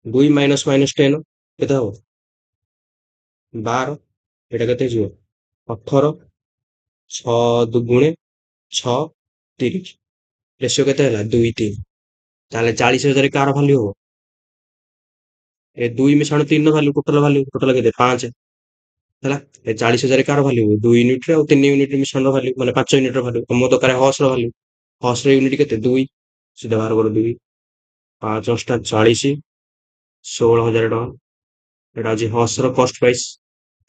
2 -10 କେତେ ହବ 12 ଏଇଟା କେତେ ହେଇଯିବ 18 6 ଦୁଗୁଣେ 6 30 ରେସିଓ କେତେ ହେଲା 2:3 ତାହେଲେ 40,000 କାହାର ଭାଲ୍ୟୁ ହବ ଏ 2 ମିଶାଣ 3 ର ଭାଲ୍ୟୁ ଟୋଟାଲ କେତେ 5 ହେଲା ଏ 40,000 କାହାର ଭାଲ୍ୟୁ ହବ 2 ୟୁନିଟ ରେ ଆଉ 3 ୟୁନିଟ ମିଶାଣର ଭାଲ୍ୟୁ ମାନେ 5 ୟୁନିଟ ର ଭାଲ୍ୟୁ ମୋ ଦରକାର ହର୍ସ ର ଭାଲ୍ୟୁ ହର୍ସ ର ୟୁନିଟ କେତେ 2 ସିଧା ବାହାର କର 2 5 ଅଷ୍ଟା 40 16,000 ଟଙ୍କା ଏଟା ହଉଛି ହର୍ସ ର କଷ୍ଟ ପ୍ରାଇସ୍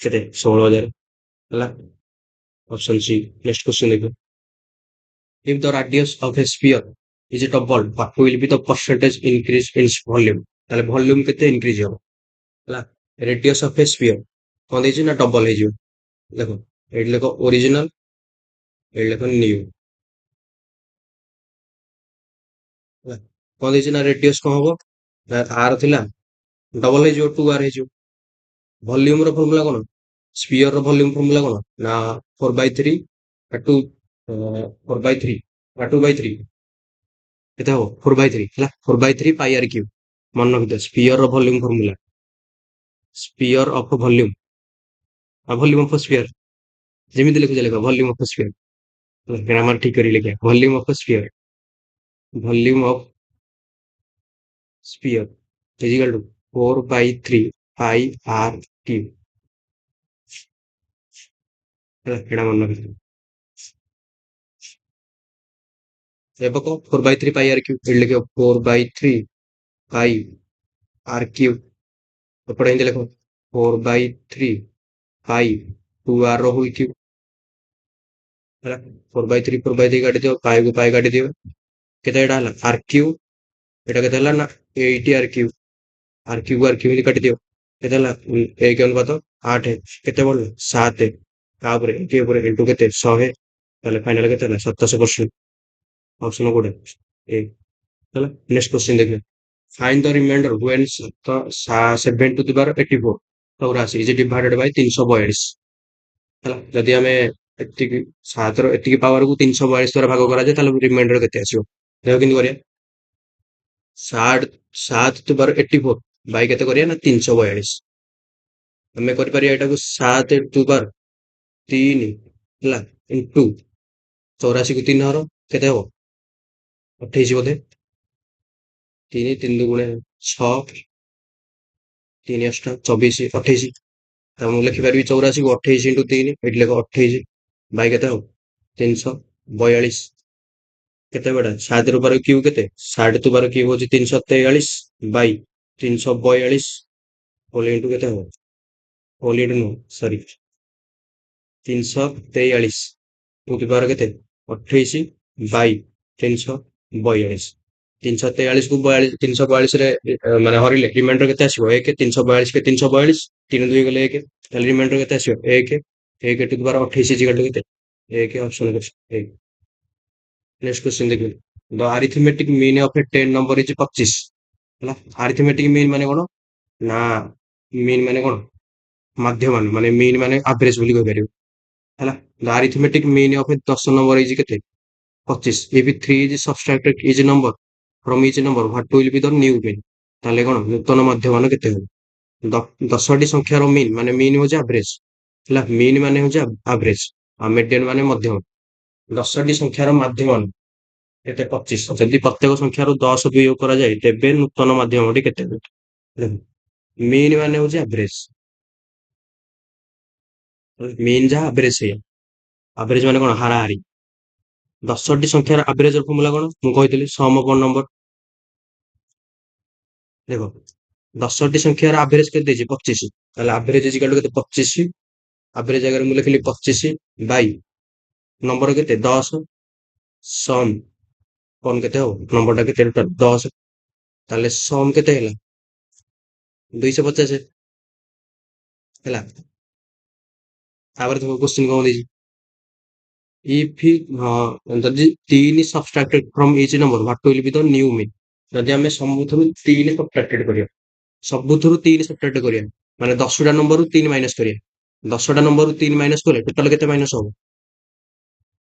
କେତେ 16,000 ହେଲା ଅପସନ ସି ନେକ୍ସଟ କ୍ୱେଶ୍ଚନ ଦେଖ if the radius of a sphere is doubled what will be the percentage increase in volume ତାହେଲେ ଭଲ୍ୟୁମ କେତେ ଇନକ୍ରିଜ ହବ ହେଲା ରେଡିୟସ ଅଫ ଏ ସ୍ପିୟର କଣ ଦେଇଛି ନା ଡବଲ ହେଇଯିବ ଦେଖ ଏଇଠି ଲେଖ ଓରିଜିନାଲ ଏଇଠି ଲେଖ ନ୍ୟୁ ହେଲା କଣ ଦେଇଛି ନା ରେଡିୟସ୍ କଣ ହବ ନା ଆର ଥିଲା ଡବଲ ହେଇଯିବ 2r ହେଇଯିବ। ଭଲ୍ୟୁମ ର ଫର୍ମୁଲା କଣ? ସ୍ପିୟର ର ଭଲ୍ୟୁମ ଫର୍ମୁଲା କଣ ନା 4/3 ଟୁ 4/3 2/3 କେତେ ହବ 4/3 ହେଲା 4/3 ପାଇ ଆର କ୍ୟୁ ମନେ ରଖିଦିଅ ସ୍ପିୟର ର volume formula sphere of volume ଆଉ ଭଲ୍ୟୁମ ଅଫ ସ୍ପିୟର ଯେମିତି ଲେଖୁଛ ଲେଖ ଭଲ୍ୟୁମ ଅଫ ସ୍ପିୟର ଗ୍ରାମାର ଠିକ କରି ଲେଖିବା volume of sphere volume of sphere is equal to 4/3 ପାଇ ଆର କ୍ୟୁ ହେଲା ଏଇଟା ମନେ ରଖିଦିଅ ଏବେ କଣ 4/3 ପାଇ ଆର କ୍ୟୁ ଏଠି ଲେଖିବ 4/3 ପାଇ ଆର କ୍ୟୁ ଏପଟେ ଏମିତି ଲେଖ 4/3 ପାଇ 2r ର ହୋଲ୍ କ୍ୟୁ ହେଲା 4/3 କାଟିଦିଅ ପାଇ କୁ ପାଇ କାଟିଦିଅ କେତେ ଏଟା ହେଲା ଆର କ୍ୟୁ ଏଟା କେତେ ହେଲା ନା 8r କ୍ୟୁ ଆର କ୍ୟୁ କୁ ଆର କ୍ୟୁ ଏମିତି କାଟିଦିଅ କେତେ ହେଲା 1 ଅନୁପାତ 8 କେତେ ବଢିଲା 7 ତାପରେ ଏଠି ଉପରେ ଇଣ୍ଟୁ କେତେ 100 ତାହେଲେ ଫାଇନାଲ କେତେ ହେଲା 27%। ଅପସନ କୋଉଟା ଏ ହେଲା ନେକ୍ସଟ କ୍ୱେଶ୍ଚନ ଦେଖିବା find the remainder when 7 to the power 84 84 is divided by 342 ହେଲା ଯଦି ଆମେ ଏତିକି 7 ର ଏତିକି ପାୱାରକୁ 342 ଦ୍ୱାରା ଭାଗ କରାଯାଏ ତାହେଲେ ରିମାଇଣ୍ଡର କେତେ ଆସିବ ଦେଖ କେମିତି କରିବା 7 ଟୁ ପାୱାର 84 ବାଇ କେତେ କରିବା ନା 342 ଆମେ କରିପାରିବା ଏଟାକୁ 7 ଟୁ ପାୱାର 3 ହେଲା ଇଣ୍ଟୁ 84 କୁ 3 ହର କେତେ ହବ 28 ବୋଧେ 3 3 ଦୁଗୁଣେ 6 3 ଅଷ୍ଟା 24 28 ତ ମୁଁ ଲେଖିପାରିବି 84 କୁ 28 ଇଣ୍ଟୁ 3 ଏଠି ଲେଖ 28 ବାଇ କେତେ ହବ 342 କେତେ ବେଟା 7 ରୁ ପାର କ୍ୟୁ କେତେ 7 ଟୁ ପାର କ୍ୟୁ ହଉଛି 343 ବାଇ 342 ହୋଲ ଇଣ୍ଟୁ କେତେ ହବ ହୋଲ ଇଣ୍ଟୁ ନୁହଁ ସରି 343 ଟୁ ଦି ପାୱାର କେତେ 28 ବାଇ 342 343 କୁ 42 342 ରେ ମାନେ ହରିଲେ ରିମାଇଣ୍ଡର କେତେ ଆସିବ 1 342 କେ 342 3 2 ଗଲେ 1 ତାହେଲେ ରିମାଇଣ୍ଡର କେତେ ଆସିବ 1 1 ଟୁ ଦି ପାୱାର 28 ଇଜିକାଲ କେତେ 1 ଅପସନ ଅଛି 1 ନେକ୍ସଟ କ୍ୱେଶ୍ଚନ ଦେଖିବେ the arithmetic mean of a 10 number is 25 ହେଲା ଆରିଥମେଟିକ ମିନ୍ ମାନେ କଣ ନା ମିନ୍ ମାନେ କଣ ମାଧ୍ୟମାନ ମାନେ ମିନ୍ ମାନେ ଆଭରେଜ ବୋଲି କହିପାରିବ ହେଲା the arithmetic mean of a 10 number is କେତେ 25 if 3 is subtracted each number from each number what will be the new mean ତାହେଲେ କଣ ନୂତନ ମାଧ୍ୟମାନ କେତେ ହବ 10ଟି ସଂଖ୍ୟାର ମିନ୍ ମାନେ ମିନ୍ ହଉଛି ଆଭରେଜ ହେଲା ମିନ୍ ମାନେ ହଉଛି ଆଭରେଜ ଆଉ ମିଡିଆନ ମାନେ ମଧ୍ୟମ 10ଟି ସଂଖ୍ୟାର ମାଧ୍ୟମାନ କେତେ 25 ଯଦି ପ୍ରତ୍ୟେକ ସଂଖ୍ୟାରୁ 10 ବିୟୋଗ କରାଯାଏ ତେବେ ନୂତନ ମାଧ୍ୟମଟି କେତେ ମିନ୍ ମାନେ ହଉଛି ଆଭରେଜ ମିନ୍ ଯାହା ଆଭରେଜ ସେଇଆ ଆଭରେଜ ମାନେ କଣ ହାରାହାରି 10ଟି ସଂଖ୍ୟାର ଆଭରେଜ ଫର୍ମୁଲା କଣ ମୁଁ କହିଥିଲି ସମ ଅପ୍ ନମ୍ବର ଦେଖ 10ଟି ସଂଖ୍ୟାର ଆଭରେଜ କେତେ ଦେଇଛି 25 ତାହେଲେ ଆଭରେଜ ଇଜିକାଲ କେତେ 25 ଆଭରେଜ ଜାଗାରେ ମୁଁ ଲେଖିଲି 25 ବାଇ ନମ୍ବର କେତେ 10 ସମ କଣ କେତେ ହବ ନମ୍ବରଟା କେତେ 10 ତାହେଲେ ସମ କେତେ ହେଲା 250 ହେଲା ତାପରେ ତମ କ୍ୱେଶ୍ଚିନ କଣ ଦେଇଛି if ଯଦି 3 subtracted from each number what will be the new mean ଯଦି ଆମେ ସବୁଥିରୁ 3 subtracted କରିବା ସବୁଥିରୁ 3 subtract କରିବା ମାନେ 10ଟା ନମ୍ବରରୁ 3 ମାଇନସ କରିବା 10ଟା ନମ୍ବରରୁ 3 ମାଇନସ କଲେ ଟୋଟାଲ କେତେ ମାଇନସ ହବ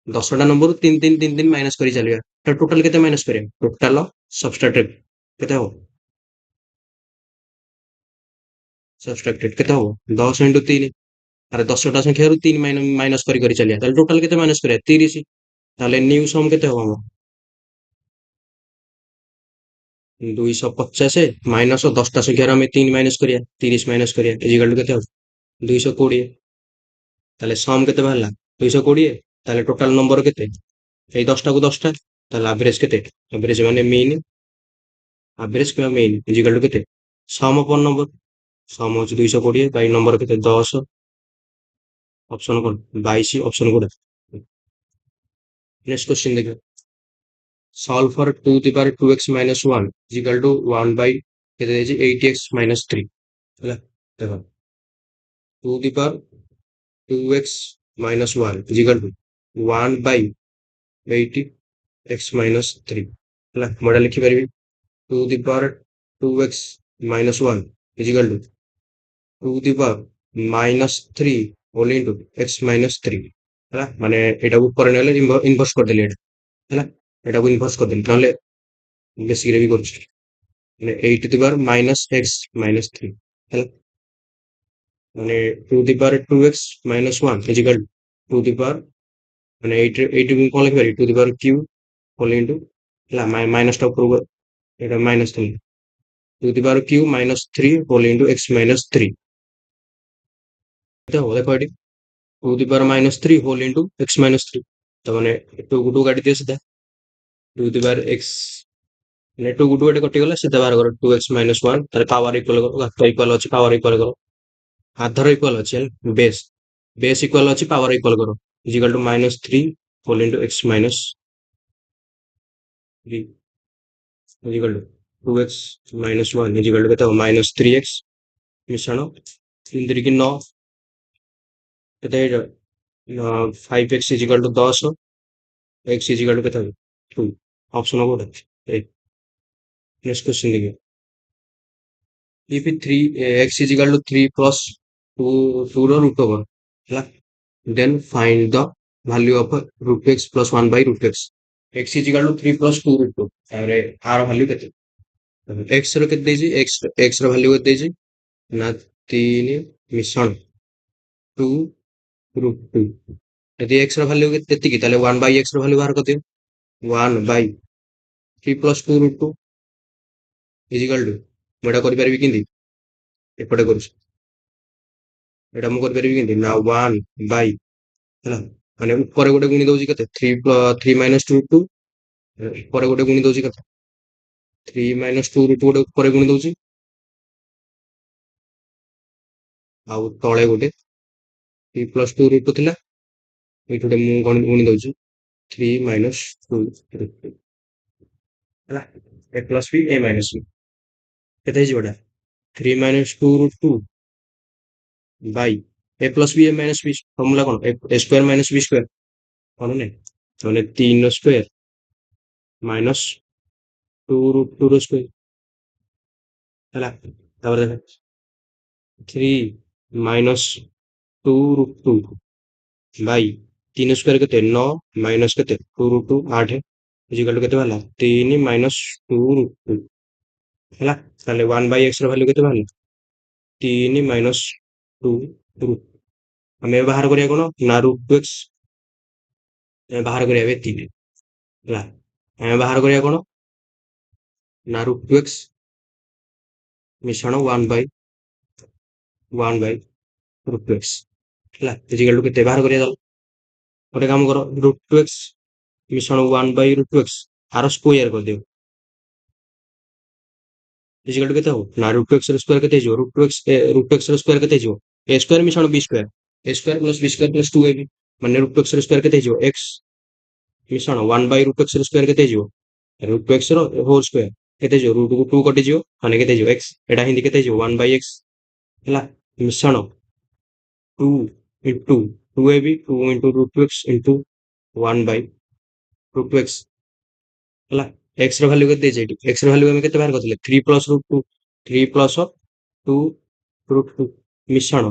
10ଟା ନମ୍ବରରୁ 3 3 3 3 ମାଇନସ କରି ଚାଲିବା ତ ଟୋଟାଲ କେତେ ମାଇନସ କରିବା ଟୋଟାଲ ସବଷ୍ଟ୍ରାକ୍ଟେଡ କେତେ ହବ ସବଷ୍ଟ୍ରାକ୍ଟେଡ କେତେ ହବ 10 ଇଣ୍ଟୁ 3 ଆରେ 10ଟା ସଂଖ୍ୟାରୁ 3 ମାଇନସ କରି କରି ଚାଲିବା ତାହେଲେ ଟୋଟାଲ କେତେ ମାଇନସ କରିବା 30 ତାହେଲେ ନ୍ୟୁ ସମ କେତେ ହବ ଆମର 250 ମାଇନସ 10ଟା ସଂଖ୍ୟାରୁ ଆମେ 3 ମାଇନସ କରିବା 30 ମାଇନସ କରିବା ଇଜିକାଲ ଟୁ କେତେ ହବ 220 ତାହେଲେ ସମ କେତେ ବାହାରିଲା 220 ତାହେଲେ ଟୋଟାଲ ନମ୍ବର କେତେ ଏଇ 10ଟାକୁ 10ଟା ତାହେଲେ ଆଭରେଜ କେତେ ଆଭରେଜ ମାନେ ମିନ୍ ଆଭରେଜ କିମ୍ବା ମିନ୍ ଇଜିକାଲ ଟୁ କେତେ ସମ ଅପନ ନମ୍ବର ସମ ହଉଛି 220 ବାଇ ନମ୍ବର କେତେ 10 ଅପସନ କଣ 22 ଅପସନ କୋଉଟା ନେକ୍ସଟ କ୍ୱେଶ୍ଚନ ଦେଖିବା solve for 2 to the power 2x minus 1 is equal to 1 by କେତେ ଦେଇଛି 8x minus 3 ହେଲା ଦେଖ 2 to the power 2x minus 1 is equal to 1 by 8x minus 3 ହେଲା ମୁଁ ଏଟା ଲେଖିପାରିବି to the power 2x minus 1 is equal to to the power minus 3 whole into x minus 3 है माने एटा ऊपर नेले इनवर्स कर देले है एटा को इनवर्स कर देले नले बेसिक रे भी कर माने 8 to the power minus x minus 3 है माने to the power 2x minus 1 is equal to the power माने 8 8 को कौन लिख पारी to the power q whole into है माइनस टा ऊपर एटा minus 3 to the power q minus 3 whole into x minus 3 এটা হবে দেখো এটি to the power minus 3 whole into x minus 3 तो मैंने टू को टू काटी दियो सीधा टू द पावर x ने टू को टू एटे कटि गला सीधा बाहर करो 2x माइनस 1 तारे पावर इक्वल करो घात इक्वल अछि पावर इक्वल करो आधार इक्वल अछि बेस बेस इक्वल अछि पावर इक्वल करो equal to minus 3 whole into x minus 3 equal to 2x minus 1 equal to केते माइनस 3x मिश्रण 3 3 की 9 केते 5x equal to 10 x equal to केते 2 ऑप्शन कोड नेक्स्ट क्वेश्चन देखिए if 3 x is equal to 3 plus 2 ର root over ହେଲା then find the value of root x plus 1 by root x x is equal to 3 plus 2 root 2 ତାପରେ r value କେତେ x ର କେତେ ଦେଇଛି x ର value କେତେ ଦେଇଛି ନା 3 ମିଶ୍ରଣ 2 root 2 ଯଦି x ର value ଏତିକି ତାହେଲେ 1 by x ର value ବାହାର କରିଦିଅ 1 by 3 plus 2 root 2 is equal to ମୁଁ ଏଟା କରିପାରିବି କେମିତି ଏପଟେ କରୁଛି ଏଟା ମୁଁ କରିପାରିବି କେମିତି ନା 1 by ହେଲା ମାନେ ଉପରେ ଗୋଟେ ଗୁଣି ଦଉଛି କେତେ 3 minus 2 2 ଉପରେ ଗୋଟେ ଗୁଣି ଦଉଛି କେତେ 3 minus 2 ରୁ ଗୋଟେ ଉପରେ ଗୁଣି ଦଉଛି ଆଉ ତଳେ ଗୋଟେ 3 plus 2 ରୁ 2 ଥିଲା ଏଇଠି ଗୋଟେ ମୁଁ ଗୁଣି ଦଉଛି 3 minus 2 ରୁ 2 ହେଲା a plus b a minus b କେତେ ହେଇଯିବ ଏଟା 3 minus 2 ରୁ 2 by a plus b a minus b formula କଣ a square minus b square କଣ ନାଇଁ ତାହେଲେ 3 ର ସ୍କୋୟାର ମାଇନସ୍ 2 ରୁ 2 ର ସ୍କୋୟାର ହେଲା ତାପରେ ଦେଖ 3 minus 2 ରୁ 2 by 3 स्क्वायर केते 9 माइनस केते 2 ରୁ 2 8 इक्वल टू केते वाला 3 minus 2 ରୁ 2 ହେଲା ତାହେଲେ 1 by x ର ଭ୍ୟାଲୁ କେତେ ବାହାରିଲା 3 minus 2 ରୁ ଆମେ ବାହାର କରିବା କଣ ନା √2x ବାହାର କରିବା ଏତିକି ହେଲା ଆମେ ବାହାର କରିବା କଣ ନା √2x ମିଶ୍ରଣ 1 by √2x ହେଲା ଇକ୍ୱାଲ୍ ଟୁ କେତେ ବାହାର କରିବା ଚାଲ ଗୋଟେ କାମ କର √2x ମିଶ୍ରଣ 1 by √2x ଆର ସ୍କୋୟାର କରିଦିଅ इक्वल टू केते हो ना √2x ର ସ୍କୋୟାର କେତେ ହେଇଯିବ √2x ର ସ୍କୋୟାର କେତେ ହେଇଯିବ a ସ୍କୋୟାର ମିଶ୍ରଣ b square a square plus b square plus 2ab ମାନେ √2x ର ସ୍କୋୟାର କେତେ ହେଇଯିବ x ମିଶ୍ରଣ 1 by √2x ର ସ୍କୋୟାର କେତେ ହେଇଯିବ √2x ର ହୋଲ ସ୍କୋୟାର କେତେ ହେଇଯିବ ରୁଟ୍ କୁ 2 କଟିଯିବ ମାନେ କେତେ ହେଇଯିବ x ଏଟା ହିନ୍ଦୀ କେତେ ହେଇଯିବ 1 by x ହେଲା ମିଶ୍ରଣ 2 into 2ab 2 into √2x into 1 by √2x ହେଲା x ର ଭ୍ୟାଲୁ କେତେ ଦେଇଛି ଏଠି x ର ଭ୍ୟାଲୁ ଆମେ କେତେ ବାହାର କରିଥିଲେ 3 plus √2 3 plus 2 √2 ମିଶ୍ରଣ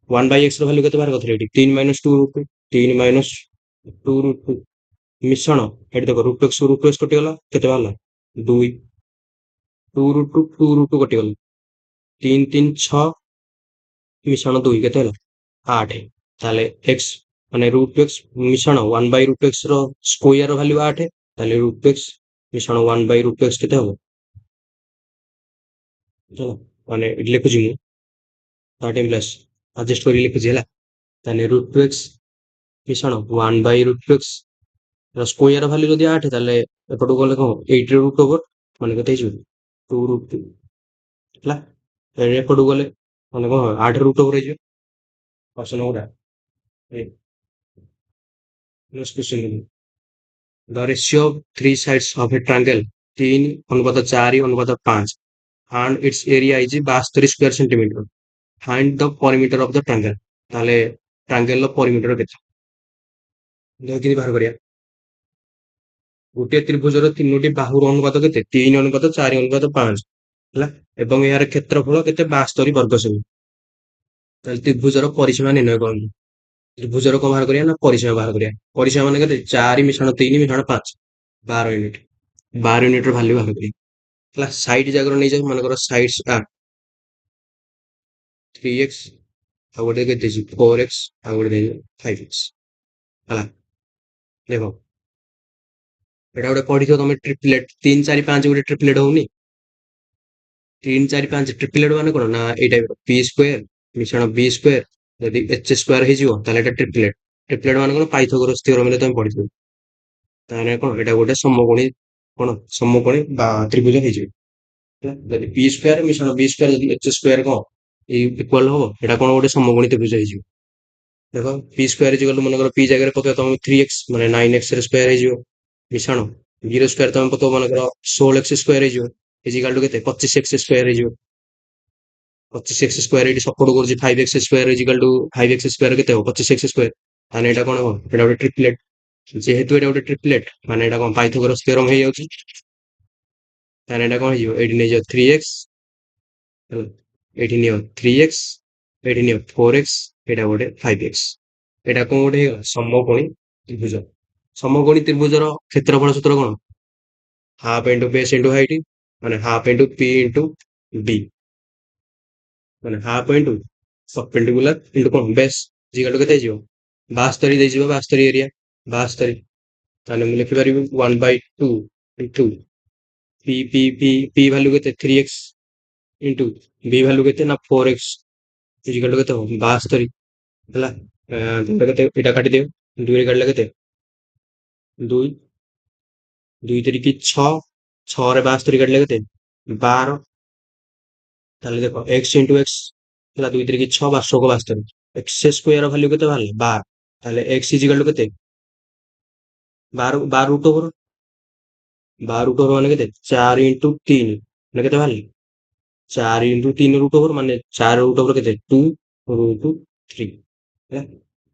1 by x ର ଭ୍ୟାଲୁ କେତେ ବାହାର କରିଥିଲେ ଏଠି 3 minus 2 √2 3 minus 2 √2 ମିଶ୍ରଣ ଏଠି ଦେଖ √x √x କଟିଗଲା କେତେ ବାହାରିଲା 2 2 √2 2 √2 କଟିଗଲା 3 3 6 ମିଶ୍ରଣ 2 କେତେ ହେଲା 8 ତାହେଲେ x ମାନେ √x ମିଶ୍ରଣ 1 by √x ର ସ୍କୋୟାର ଭ୍ୟାଲୁ 8 ତାହେଲେ √x ମିଶ୍ରଣ 1 by √x କେତେ ହବ ମାନେ ଲେଖୁଛି ମୁଁ 13 ପ୍ଲସ୍ ଆଡଜଷ୍ଟ କରି ଲେଖୁଛି ହେଲା ତାହେଲେ √2x ମିଶ୍ରଣ 1 by √2x ର ସ୍କୋୟାର ଭ୍ୟାଲୁ ଯଦି 8 ତାହେଲେ ଏପଟକୁ ଗଲେ କଣ 8 ର ରୁଟ୍ ଓଭର ମାନେ କେତେ ହେଇଯିବ 2 √2 ହେଲା ଏପଟକୁ ଗଲେ ମାନେ କଣ 8 ର ରୁଟ୍ ଓଭର ହେଇଯିବ ଅପସନ ଗୁଡ଼ା next question the ratio of three sides of a triangle 3:4:5 and its area is 72 square centimeter find the perimeter of the triangle ତାହେଲେ triangle ର perimeter କେତେ ଦେଖ କେମିତି ବାହାର କରିବା ଗୋଟିଏ ତ୍ରିଭୁଜର ତିନୋଟି ବାହୁର ଅନୁପାତ କେତେ? 3:4:5 ହେଲା। ଏବଂ ଏହାର କ୍ଷେତ୍ରଫଳ କେତେ? 72 ବର୍ଗ ସେମି। ତାହେଲେ ତ୍ରିଭୁଜର ପରିସୀମା ନିର୍ଣ୍ଣୟ କରନ୍ତୁ। ତ୍ରିଭୁଜର କଣ ବାହାର କରିବା ନା ପରିସୀମା ବାହାର କରିବା। ପରିସୀମା ମାନେ କେତେ? 4 ମିଶାଣ 3 ମିଶାଣ 5, 12 ୟୁନିଟ। 12 ୟୁନିଟର ଭାଲ୍ୟୁ ବାହାର କରିବା ହେଲା। ସାଇଡ ଜାଗର ନେଇଯାଉ, ମନେକର ସାଇଡ 3x, ଆଉ ଗୋଟେ କେତେ ଦେଇଛି 4x, ଆଉ ଗୋଟେ ଦେଇଛି 5x ହେଲା। ଦେଖ ଏଟା ଗୋଟେ ପଢିଥିବ ତମେ ଟ୍ରିପଲେଟ, 3 4 5 ଗୋଟେ ଟ୍ରିପଲେଟ ହଉନି? 3 4 5 ଟ୍ରିପଲେଟ ମାନେ କଣ ନା ଏଇ ଟାଇପର ପି ସ୍କୋୟାର ମିଶାଣ ବି ସ୍କୋୟାର, ଯଦି ଏଚ୍ ସ୍କୋୟାର ହେଇଯିବ ତାହେଲେ ଏଟା ଟ୍ରିପଲେଟ। ଟ୍ରିପଲେଟ ମାନେ କଣ? ପାଇଥାଗୋରସ ଥିଓରମରେ ତମେ ପଢିଥିବ। ତାହେଲେ କଣ ଏଟା ଗୋଟେ ସମକୋଣୀ, କଣ ସମକୋଣୀ ବା ତ୍ରିଭୁଜ ହେଇଯିବ ହେଲା। ଯଦି ପି ସ୍କୋୟାର ମିଶାଣ ବି ସ୍କୋୟାର ଯଦି ଏଚ୍ ସ୍କୋୟାର କଣ ଏଇ ଇକ୍ୱାଲ ହବ, ଏଟା କଣ ଗୋଟେ ସମକୋଣୀ ତ୍ରିଭୁଜ ହେଇଯିବ। ଦେଖ ପି ସ୍କୋୟାର ଇଜିକାଲ ମନେକର ପି ଜାଗାରେ ପକେଇବ ତମେ 3x ମାନେ 9x ର ସ୍କୋୟାର ହେଇଯିବ, ମିଶାଣ ବି ର ସ୍କୋୟାର ତମେ ପକେଇବ ମନେକର 16x ସ୍କୋୟାର ହେଇଯିବ, ଇଜିକାଲ ଟୁ କେତେ? 25x ସ୍କୋୟାର ହେଇଯିବ। 25x ସ୍କୋୟାର ଏଇଠି ସପୋର୍ଟ କରୁଛି 5x square is equal two 5x square କେତେ ହବ? 25x square. ତାହେଲେ ଏଇଟା କଣ ହବ? ଏଇଟା ଗୋଟେ ଟ୍ରିପଲେଟ। ଯେହେତୁ ଏଇଟା ଗୋଟେ ଟ୍ରିପଲେଟ ମାନେ ଏଇଟା କଣ ପାଇଥାଗୋରସ ଥିଓରମ ହେଇଯାଉଛି। ତାହେଲେ ଏଇଟା କଣ ହେଇଯିବ? ଏଇଠି ନେଇଯିବ 3x ହେଲା, ଏଇଠି ନିଅ 3x, ଏଇଠି ନିଅ 4x, ଏଇଟା ଗୋଟେ 5x। ଏଇଟା କଣ ଗୋଟେ ହେଇଗଲା? ସମକୋଣୀ ତ୍ରିଭୁଜ। ସମକୋଣୀ ତ୍ରିଭୁଜର କ୍ଷେତ୍ରଫଳ ସୂତ୍ର କଣ? ହାଫ୍ ଇଣ୍ଟୁ ବେସ୍ ଇଣ୍ଟୁ ହାଇଟ୍, ମାନେ half into P into D, ମାନେ ହାଫ୍ ଇଣ୍ଟୁ ପର୍ପେଣ୍ଡିକୁଲାର ଇଣ୍ଟୁ କଣ ବେସ୍, ଇଜିକାଲ ଟୁ କେତେ ହେଇଯିବ? 72 ଦେଇଯିବ, 72 ଏରିଆ 72। ତାହେଲେ ମୁଁ ଲେଖିପାରିବି 1/2 ଇଣ୍ଟୁ ପି ଭାଲ୍ୟୁ କେତେ? 3x ଇଣ୍ଟୁ ବି ଭାଲ୍ୟୁ କେତେ ନା 4x, ଇଜିକାଲ ଟୁ କେତେ ହବ? 72 ହେଲା। କେତେ? ଏଇଟା କାଟିଦିଅ, 2 ରେ କାଟିଲେ କେତେ? 2, 2 ତିରିକି 6, 6 ରେ 72 କାଟିଲେ କେତେ? 12। ତାହେଲେ ଦେଖ x ଇଣ୍ଟୁ x ହେଲା, 2 ତିରିକି 6 ବା 72, x ସ୍କୋୟାର ଭାଲ୍ୟୁ କେତେ ବାହାରିଲା? 12। ତାହେଲେ x ଇଜିକାଲ ଟୁ କେତେ? 12, 12 ରୁଟ ଓଭର, 12 ରୁଟ ଓଭର ମାନେ କେତେ? 4 ଇଣ୍ଟୁ 3 ମାନେ କେତେ ବାହାରିଲା? 4 ଇଣ୍ଟୁ 3 ରୁଟ ଓଭର ମାନେ 4 ରୁଟ ଓଭର କେତେ? 2 ରୁଟ 3 ହେଲା।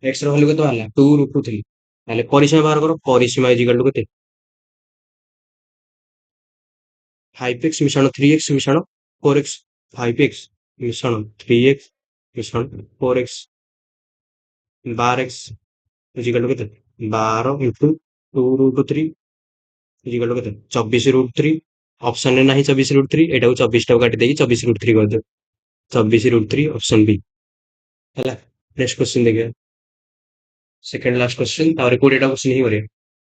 x ର ଭାଲ୍ୟୁ କେତେ ବାହାରିଲା? 2 ରୁଟ 3। ତାହେଲେ ପରିସୀମା ବାହାର କର। ପରିସୀମା ଇଜିକାଲ ଟୁ କେତେ? 5x ମିଶାଣ 3x ମିଶାଣ 4x, 5x ମିଶାଣ 3x ମିଶାଣ 4x, 12x ଇଜିକାଲ to କେତେ? 12 ଇଣ୍ଟୁ 2 ରୁଟ 3 ଇଜିକାଲ ଟୁ କେତେ? 24 ରୁଟ 3। ଅପସନରେ ନାହିଁ 24 ରୁଟ 3, ଏଇଟାକୁ 24 ଟାକୁ କାଟି ଦେଇକି 24 ରୁଟ 3 କରିଦେବ। 24 ରୁଟ 3 ଅପସନ ବି ହେଲା। ନେକ୍ସଟ କ୍ୱେଶ୍ଚନ ଦେଖିବା, ସେକେଣ୍ଡ ଲାଷ୍ଟ କ୍ୱେଶ୍ଚନ, ତାପରେ 20ଟା କ୍ୱେଶ୍ଚନ ହିଁ କରିବା।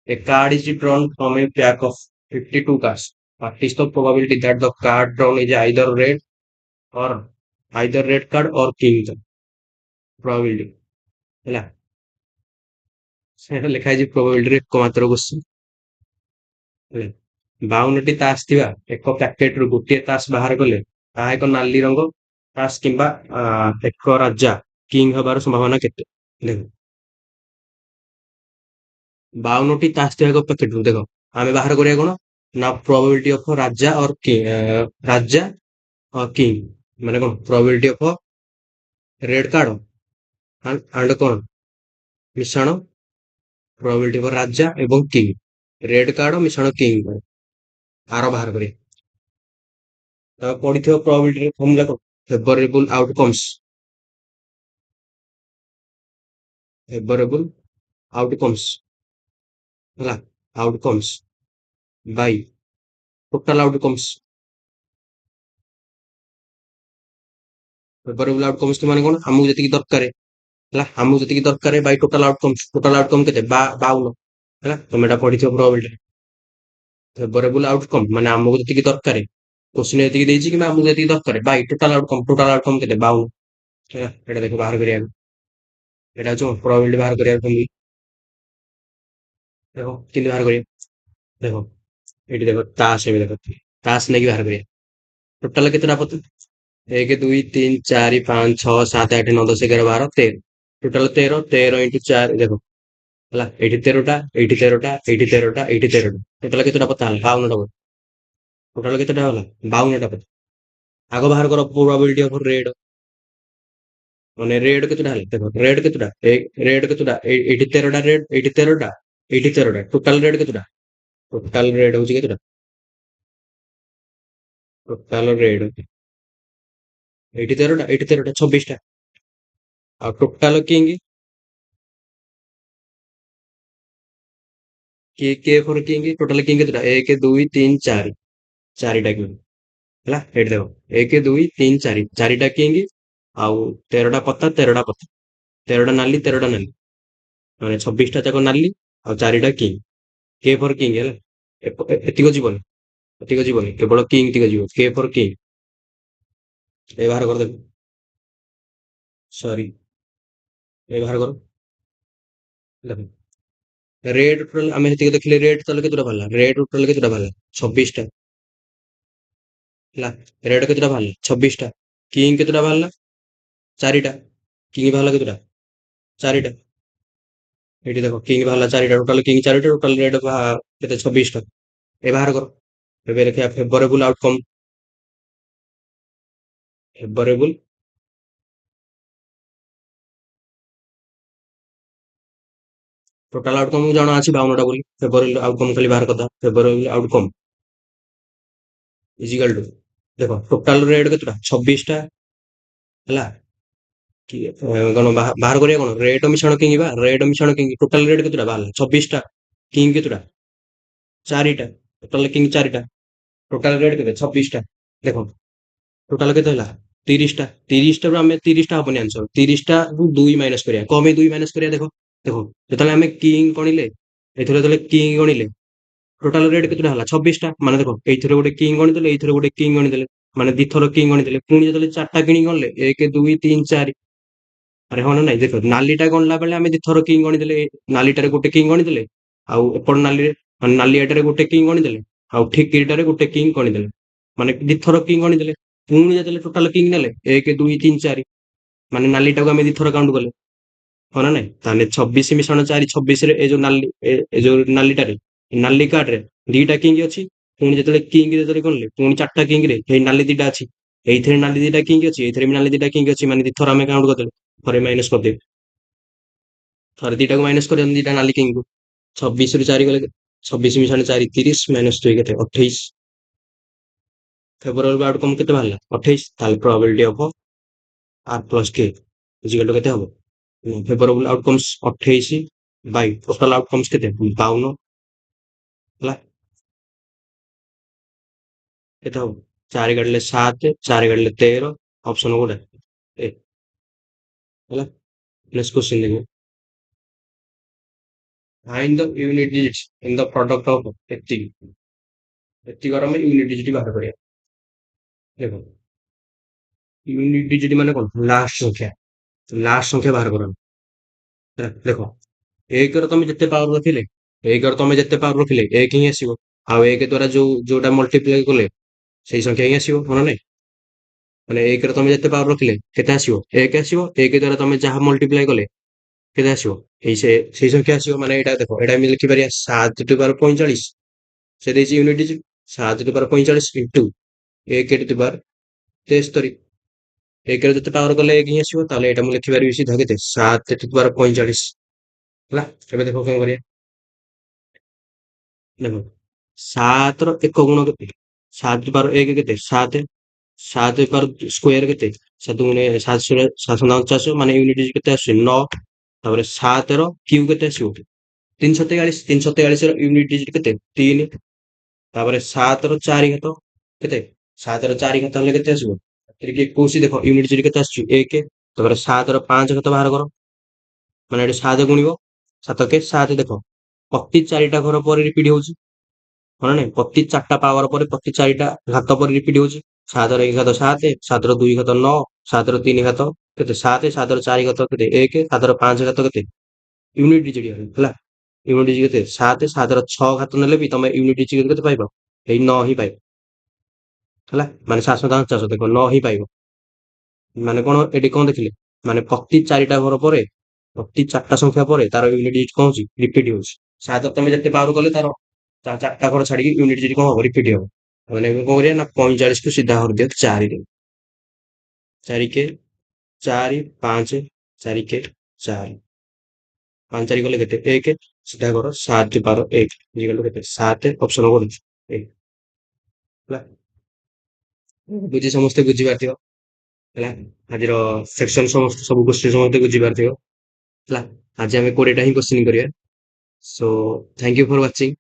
A card is drawn from a pack of 52 cards. What is the probability that the card drawn is or either red card or king card? Probability ହେଲା। ସେଟା ଲେଖା ହେଇଛି probability ରେ ଏକମାତ୍ର question ହେଲା। 52ଟି ତାସ ଥିବା ଏକ ପ୍ୟାକେଟରୁ ଗୋଟିଏ ତାସ ବାହାର କଲେ ତାହା ଏକ ନାଲି ରଙ୍ଗ ତାସ କିମ୍ବା ଏକ ରାଜା କିଙ୍ଗ ହବାର ସମ୍ଭାବନା କେତେ? ଦେଖ 52ଟି ତାସ ଥିବା ଏକ ପ୍ୟାକେଟରୁ ଦେଖ ଆମେ ବାହାର କରିବା କଣ ନା probability of ରାଜା or ରାଜା କିଙ୍ଗ, ମାନେ କଣ probability of red card and କଣ ମିଶାଣ probability of ରାଜା ଏବଂ କିଙ୍ଗ, ରେଡ କାର୍ଡ ମିଶାଣ କିଙ୍ଗ ଆର ବାହାର କରିବା। ତମେ ପଢିଥିବ probability ରେ ଫର୍ମୁଲା କଣ? ଫେଭରେବୁଲ ଆଉଟକମ୍ସ ହେଲା, outcomes by total outcomes. Favourable outcomes ମାନେ କଣ? ଆମକୁ ଯେତିକି ଦରକାର ହେଲା, ଆମକୁ ଯେତିକି ଦରକାର ବାଇ ଟୋଟାଲ ଆଉଟକମ୍ କେତେ? 52 ହେଲା। ତମେ ଏଟା ପଢିଥିବ probability। ଫେଭରେବୁଲ ଆଉଟକମ୍ ମାନେ ଆମକୁ ଯେତିକି ଦରକାର, କୋଶ୍ଚିନ୍ ଯେତିକି ଦେଇଛି କିମ୍ବା ଆମକୁ ଯେତିକି ଦରକାର ବାଇ ଟୋଟାଲ ଆଉଟକମ୍ କେତେ? 52 ହେଲା। ଏଟା ଦେଖ ବାହାର କରିବାକୁ, ଏଟା ହଉଛି probability ବାହାର କରିବାକୁ। ଦେଖ କେମିତି ବାହାର କରିବା, ଦେଖ ଏଇଠି ଦେଖ ତାସ, ଏବେ ଦେଖ ତାସ ନେଇକି ବାହାର କରିବା। ଟୋଟାଲ କେତେଟା ପତା? 1 2 3 4 5 6 7 8 9 10 11 12 13, ଟୋଟାଲ 13, 13 ଇଣ୍ଟୁ 4 ଦେଖ ହେଲା, ଏଇଠି 13ଟା, ଏଇଠି 13ଟା, ଏଇଠି 13ଟା, ଏଇଠି 13ଟା, ଟୋଟାଲ କେତେଟା ପତା ହେଲା? 52ଟା ପତା। ଟୋଟାଲ କେତେଟା ହେଲା? 52ଟା ପତା। ଆଗ ବାହାର କର probability of red, ମାନେ ରେଡ କେତେଟା ହେଲା? ଦେଖ ରେଡ କେତେଟା? ରେଡ କେତେଟା? ଏଇଠି 13ଟା ରେଡ, ଏଇଠି 13ଟା, ଏଇଠି 13ଟା, ଟୋଟାଲ ରେଡ କେତେଟା? ଟୋଟାଲ ରେଡ୍ ହଉଛି କେତେଟା? ଟୋଟାଲ ରେଡ୍ ଏଇଠି 13ଟା, ଏଇଠି 13ଟା, 26ଟା। ଆଉ ଟୋଟାଲ କିଙ୍ଗ, କେ ଫର କିଙ୍ଗ, ଟୋଟାଲ କିଙ୍ଗ କେତେଟା? 1 2 3 4, ଚାରିଟା କିଙ୍ଗ ହେଲା। ଏଇଠି ଦେଖ, 1 2 3 4, ଚାରିଟା କିଙ୍ଗ। ଆଉ 13ଟା ପତା, 13ଟା ପତା, 13ଟା ନାଲି, 13ଟା ନାଲି, ମାନେ 26ଟା ଯାକ ନାଲି ଆଉ ଚାରିଟା କିଙ୍ଗ। କେ ଫର କିଙ୍ଗ ହେଲା। ଏତିକ ଯିବନି, ଏତିକ ଯିବନି, କେବଳ କିଙ୍ଗ ତିକ ଯିବ। କେ ଫର କିଙ୍ଗ, ଏ ବାହାର କରିଦେବୁ। ସରି, ଏ ବାହାର କର। ରେଡ୍ ଟୋଟାଲ ଆମେ ଯେତିକି ଦେଖିଲେ, ରେଡ୍ ତାହେଲେ କେତେଟା ବାହାରିଲା? ରେଡ୍ ଟୋଟାଲ କେତେଟା ବାହାରିଲା? 26ଟା ହେଲା। ରେଡ୍ କେତେଟା ବାହାରିଲା? 26ଟା। କିଙ୍ଗ କେତେଟା ବାହାରିଲା? ଚାରିଟା। କିଙ୍ଗ ବାହାରିଲା କେତେଟା? ଚାରିଟା। ଏଇଠି ଦେଖ, କିଙ୍ଗ ବାହାରିଲା ଚାରିଟା, ଟୋଟାଲ କିଙ୍ଗ ଚାରିଟା, ଟୋଟାଲ ରେଡ୍ କେତେ? 26ଟା। ଏ ବାହାର କର। ଏବେ ଦେଖିବା ଫେଭରେବୁଲ ଆଉଟକମ୍। ଫେଭରେବୁଲ, ଟୋଟାଲ ଆଉଟକମ୍ ଜଣା ଅଛି 52ଟା ବୋଲି। ଫେଭରେବୁଲ ଆଉଟକମ୍ ଖାଲି ବାହାର କରିଦବା। ଫେଭରେବୁଲ ଆଉଟକମ୍ ଇଜିକାଲ ଟୁ, ଦେଖ ଟୋଟାଲ ରେଡ୍ କେତେଟା? 26ଟା ହେଲା। କି କଣ ବାହାର କରିବା? କଣ ରେଡ ମିଶ୍ରଣ କିଙ୍ଗ ବା, ରେଡ ମିଶ୍ରଣ କିଙ୍ଗ। ଟୋଟାଲ ରେଡ୍ କେତେଟା ବାହାରିଲା? 26ଟା। କିଙ୍ଗ କେତେଟା? ଚାରିଟା। ଟୋଟାଲ କିଙ୍ଗ ଚାରିଟା। ଟୋଟାଲ ରେଡ୍ କେତେ? 26ଟା। ଦେଖ ଟୋଟାଲ କେତେ ହେଲା? 30ଟା। 30ଟାରୁ ଆମେ 30ଟା ହବନି ଆନ୍ସର, 30ଟାରୁ 2 ମାଇନସ କରିବା। କଣ ପାଇଁ 2 ମାଇନସ କରିବା? ଦେଖ, ଦେଖ ଯେତେବେଳେ ଆମେ କିଙ୍ଗ ଗଣିଲେ, ଏଥର ଯେତେବେଳେ କିଙ୍ଗ ଗଣିଲେ, ଟୋଟାଲ ରେଡ୍ କେତେଟା ହେଲା? 26ଟା। ମାନେ ଦେଖ, ଏଇଥିରେ ଗୋଟେ କିଙ୍ଗ ଗଣିଦେଲେ, ଏଇଥିରେ ଗୋଟେ କିଙ୍ଗ ଗଣିଦେଲେ, ମାନେ ଦିଥର କିଙ୍ଗ ଗଣିଦେଲେ। ପୁଣି ଯେତେବେଳେ ଚାରିଟା କିଙ୍ଗ ଗଣିଲେ, 1 2 3 4, ଆରେ ହଁ ନା ନାଇଁ? ଦେଖ, ନାଲିଟା ଗଣିଲା ବେଳେ ଆମେ ଦିଥର କିଙ୍ଗ ଗଣିଦେଲେ, ନାଲିଟାରେ ଗୋଟେ କିଙ୍ଗ ଗଣିଦେଲେ, ଆଉ ଏପଟ ନାଲିରେ, ମାନେ ନାଲି ଏଟାରେ ଗୋଟେ କିଙ୍ଗ ଗଣିଦେଲେ, ଆଉ ଠିକ ଏଇଟାରେ ଗୋଟେ କିଙ୍ଗ ଗଣିଦେଲେ, ମାନେ ଦିଥର କିଙ୍ଗ ଗଣିଦେଲେ। ପୁଣି ଯେତେବେଳେ ଟୋଟାଲ କିଙ୍ଗ ନେଲେ, 1 2 3 4, ମାନେ ନାଲିଟାକୁ ଆମେ ଦିଥର କାଉଣ୍ଟ କଲେ, ହଁ ନା ନାଇଁ? ତାହେଲେ 26 ମିଶାଣ 4, 26ରେ ଏ ଯୋଉ ନାଲି, ଏ ଯୋଉ ନାଲିଟାରେ, ନାଲି କାର୍ଡରେ ଦିଟା କିଙ୍ଗ ଅଛି। ପୁଣି ଯେତେବେଳେ କିଙ୍ଗ ଯେତେବେଳେ ଗଣିଲେ, ପୁଣି ଚାରିଟା କିଙ୍ଗରେ ଏଇ ନାଲି ଦିଟା ଅଛି। ଏଇଥିରେ ନାଲି ଦିଟା କିଙ୍ଗ ଅଛି, ଏଇଥିରେ ବି ନାଲି ଦିଟା କିଙ୍ଗ ଅଛି, ମାନେ ଦିଥର ଆମେ କାଉଣ୍ଟ କରିଦେଲେ। ଥରେ ମାଇନସ କରିଦେବେ, ଥରେ ଦିଟାକୁ ମାଇନସ କରିଦେବେ, ଦିଟା ନାଲି କିଙ୍ଗକୁ। 26ରୁ 4 ଗଲେ 26 ମିଶାଣ 4, 30, ମାଇନସ 2 କେତେ? 28। ଫେଭରେବଲ ଆଉଟକମ୍ କେତେ ବାହାରିଲା? 28। ତାହେଲେ probability of r plus k is equal to କେତେ ହବ? Favourable outcomes 28 by total outcomes କେତେ? 52 ହେଲା। କେତେ ହବ? 4 କାଟିଲେ 7, 4 କାଟିଲେ 13, ଅପସନ କୋଉଟା? ଏ ହେଲା। ନେକ୍ସଟ କ୍ୱେଶ୍ଚନ ଦେଖିବ। Find the unit digits in the product of ଏତିକି, ଏତିକର ଆମେ ୟୁନିଟ୍ ଡିଜିଟ୍ ବାହାର କରିବା। ଦେଖ, ୟୁନିଟ୍ ଡିଜିଟ୍ ମାନେ କଣ? ଲାଷ୍ଟ ସଂଖ୍ୟା, ଲାଷ୍ଟ ସଂଖ୍ୟା ବାହାର କରନ୍ତି ହେଲା। ଦେଖ, ଏକର ତମେ ଯେତେ ପାୱାର ରଖିଲେ, ଏକର ତମେ ଯେତେ ପାୱାର ରଖିଲେ ଏକ ହିଁ ଆସିବ। ଆଉ ଏକ ଦ୍ଵାରା ଯୋଉଟା ମଲ୍ଟିପ୍ଲାଏ କଲେ ସେଇ ସଂଖ୍ୟା ହିଁ ଆସିବ, ହଁ ନା ନାଇଁ? ମାନେ ଏକରେ ତମେ ଯେତେ ପାୱାର ରଖିଲେ କେତେ ଆସିବ? ଏକ ଆସିବ। ଏକ ଦ୍ଵାରା ତମେ ଯାହା ମଲ୍ଟିପ୍ଲାଏ କଲେ କେତେ ଆସିବ? ସେଇ ସଂଖ୍ୟା ଆସିବ। ମାନେ ଏଇଟା ଦେଖ, ଏଇଟା ଆମେ ଲେଖିପାରିବା 7 ଟୁ ପାୱାର 45। ସେ ଦେଇଛି unit digit 7 to power 45 into 1 to power 73। ଏକରେ ଯେତେ ପାୱାର କଲେ ଏକ ହିଁ ଆସିବ। ତାହେଲେ ଏଇଟା ମୁଁ ଲେଖିପାରିବି ସିଧା କେତେ? 7 ଟୁ ପାୱାର 45 ହେଲା। ଏବେ ଦେଖ କଣ କରିବା। ଦେଖ, 7ର ଏକ ଗୁଣ କେତେ? 7 ଟୁ ପାୱାର 1 କେତେ? 7। 7 ପାୱାର ସ୍କୋୟାର କେତେ? 7 ଗୁଣେ 7 749, ମାନେ ୟୁନିଟ୍ ଡିଜିଟ୍ କେତେ ଆସୁଛି? 9। ତାପରେ 7ର କ୍ୟୁ କେତେ ଆସିବ? 343। 343ର ୟୁନିଟ୍ ଡିଜିଟ୍ କେତେ? 3। ତାପରେ 7ର 4 ଘାତ କେତେ? 7ର 4 ଘାତ ହେଲେ କେତେ ଆସିବ? 21। ଦେଖ, ୟୁନିଟ୍ ଡିଜିଟ୍ କେତେ ଆସୁଛି? 1। ତାପରେ 7ର 5 ଘାତ ବାହାର କର, ମାନେ ଏଠି 7 ଗୁଣିବ, 7 କେ 7। ଦେଖ, ପ୍ରତି 4ଟା ଘର ପରେ ରିପିଟ୍ ହଉଛି, ହଁ ନା ନାଇଁ? ପ୍ରତି 4ଟା ପାୱାର ପରେ, ପ୍ରତି 4ଟା ଘାତ ପରେ ରିପିଟ୍ ହଉଛି। 7ର 1 ଘାତ 7, 7ର 2 ଘାତ 9, 7ର 3 ଘାତ କେତେ? 7, 7ର 4 ଘାତ କେତେ? 1, 7ର 5 ଘାତ କେତେ? ୟୁନିଟ୍ ଡିଜିଟ୍ ହେଲା। ୟୁନିଟ୍ ଡିଜିଟ୍ କେତେ? 7। 7ର 6 ଘାତ ନେଲେ ବି ତମେ ୟୁନିଟ୍ ଡିଜିଟ୍ କେତେ ପାଇବ? ଏଇ 9 ହିଁ ପାଇବ ହେଲା। ମାନେ 749, ଦେଖ 9 ହିଁ ପାଇବ। ମାନେ କଣ, ଏଠି କଣ ଦେଖିଲେ? ମାନେ ପ୍ରତି 4ଟା ଘର ପରେ, ପ୍ରତି 4ଟା ସଂଖ୍ୟା ପରେ ତାର ୟୁନିଟ୍ ଡିଜିଟ୍ କଣ ହଉଛି? ରିପିଟ୍ ହଉଛି। 7 ତମେ ଯେତେ ପାୱାର କଲେ ତାର 4ଟା ଘର ଛାଡିକି ୟୁନିଟ୍ ଡିଜିଟ୍ କଣ ହବ? ରିପିଟ୍ ହବ। ମାନେ ଏବେ କଣ କରିବା ନା, 45କୁ ସିଧା ହରଦିଅ 4ରେ। 4 କେ 4, 5, 4 କେ 4, 5 4 ଗଲେ କେତେ? 1। ସେଟା କର 7/1 ଇଜିକାଲ ଟୁ କେତେ 7 ଅପସନ କରୁଛି 1 ହେଲା। ବୁଝି ସମସ୍ତେ ବୁଝିପାରଥିବ ହେଲା। ଆଜିର ସେକ୍ସନ ସମସ୍ତ ସବୁ କୋଶ୍ଚିନ୍ ସମସ୍ତେ ବୁଝିପାରଥିବ ହେଲା। ଆଜି ଆମେ 20ଟା ହିଁ କୋଶ୍ଚିନ୍ କରିବା। So thank you for watching.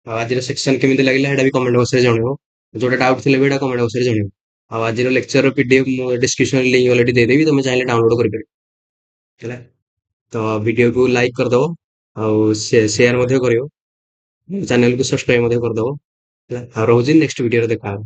ଆଉ ଆଜିର ସେକ୍ସନ କେମିତି ଲାଗିଲା ସେଇଟା ବି କମେଣ୍ଟ ବକ୍ସରେ ଜଣେଇବ। ଯୋଉଟା ଡାଉଟ୍ ଥିଲେ ବି ଏଇଟା କମେଣ୍ଟ ବକ୍ସରେ ଜଣେଇବ। ଆଉ ଆଜିର ଲେକ୍ଚରର ପିଡିଏଫ୍ ମୁଁ ଡିସ୍କ୍ରିପ୍ସନରେ ଲିଙ୍କ ଅଲରେଡି ଦେଇଦେବି, ତମେ ଚାହିଁଲେ ଡାଉନଲୋଡ୍ କରିପାରିବ ହେଲା। ତ ଭିଡିଓକୁ ଲାଇକ୍ କରିଦବ ଆଉ ସେୟାର ମଧ୍ୟ କରିବ, ଚ୍ୟାନେଲକୁ ସବସ୍କ୍ରାଇବ ମଧ୍ୟ କରିଦବ ହେଲା। ଆଉ ରହୁଛି ନେକ୍ସଟ ଭିଡିଓରେ ଦେଖା ହବ।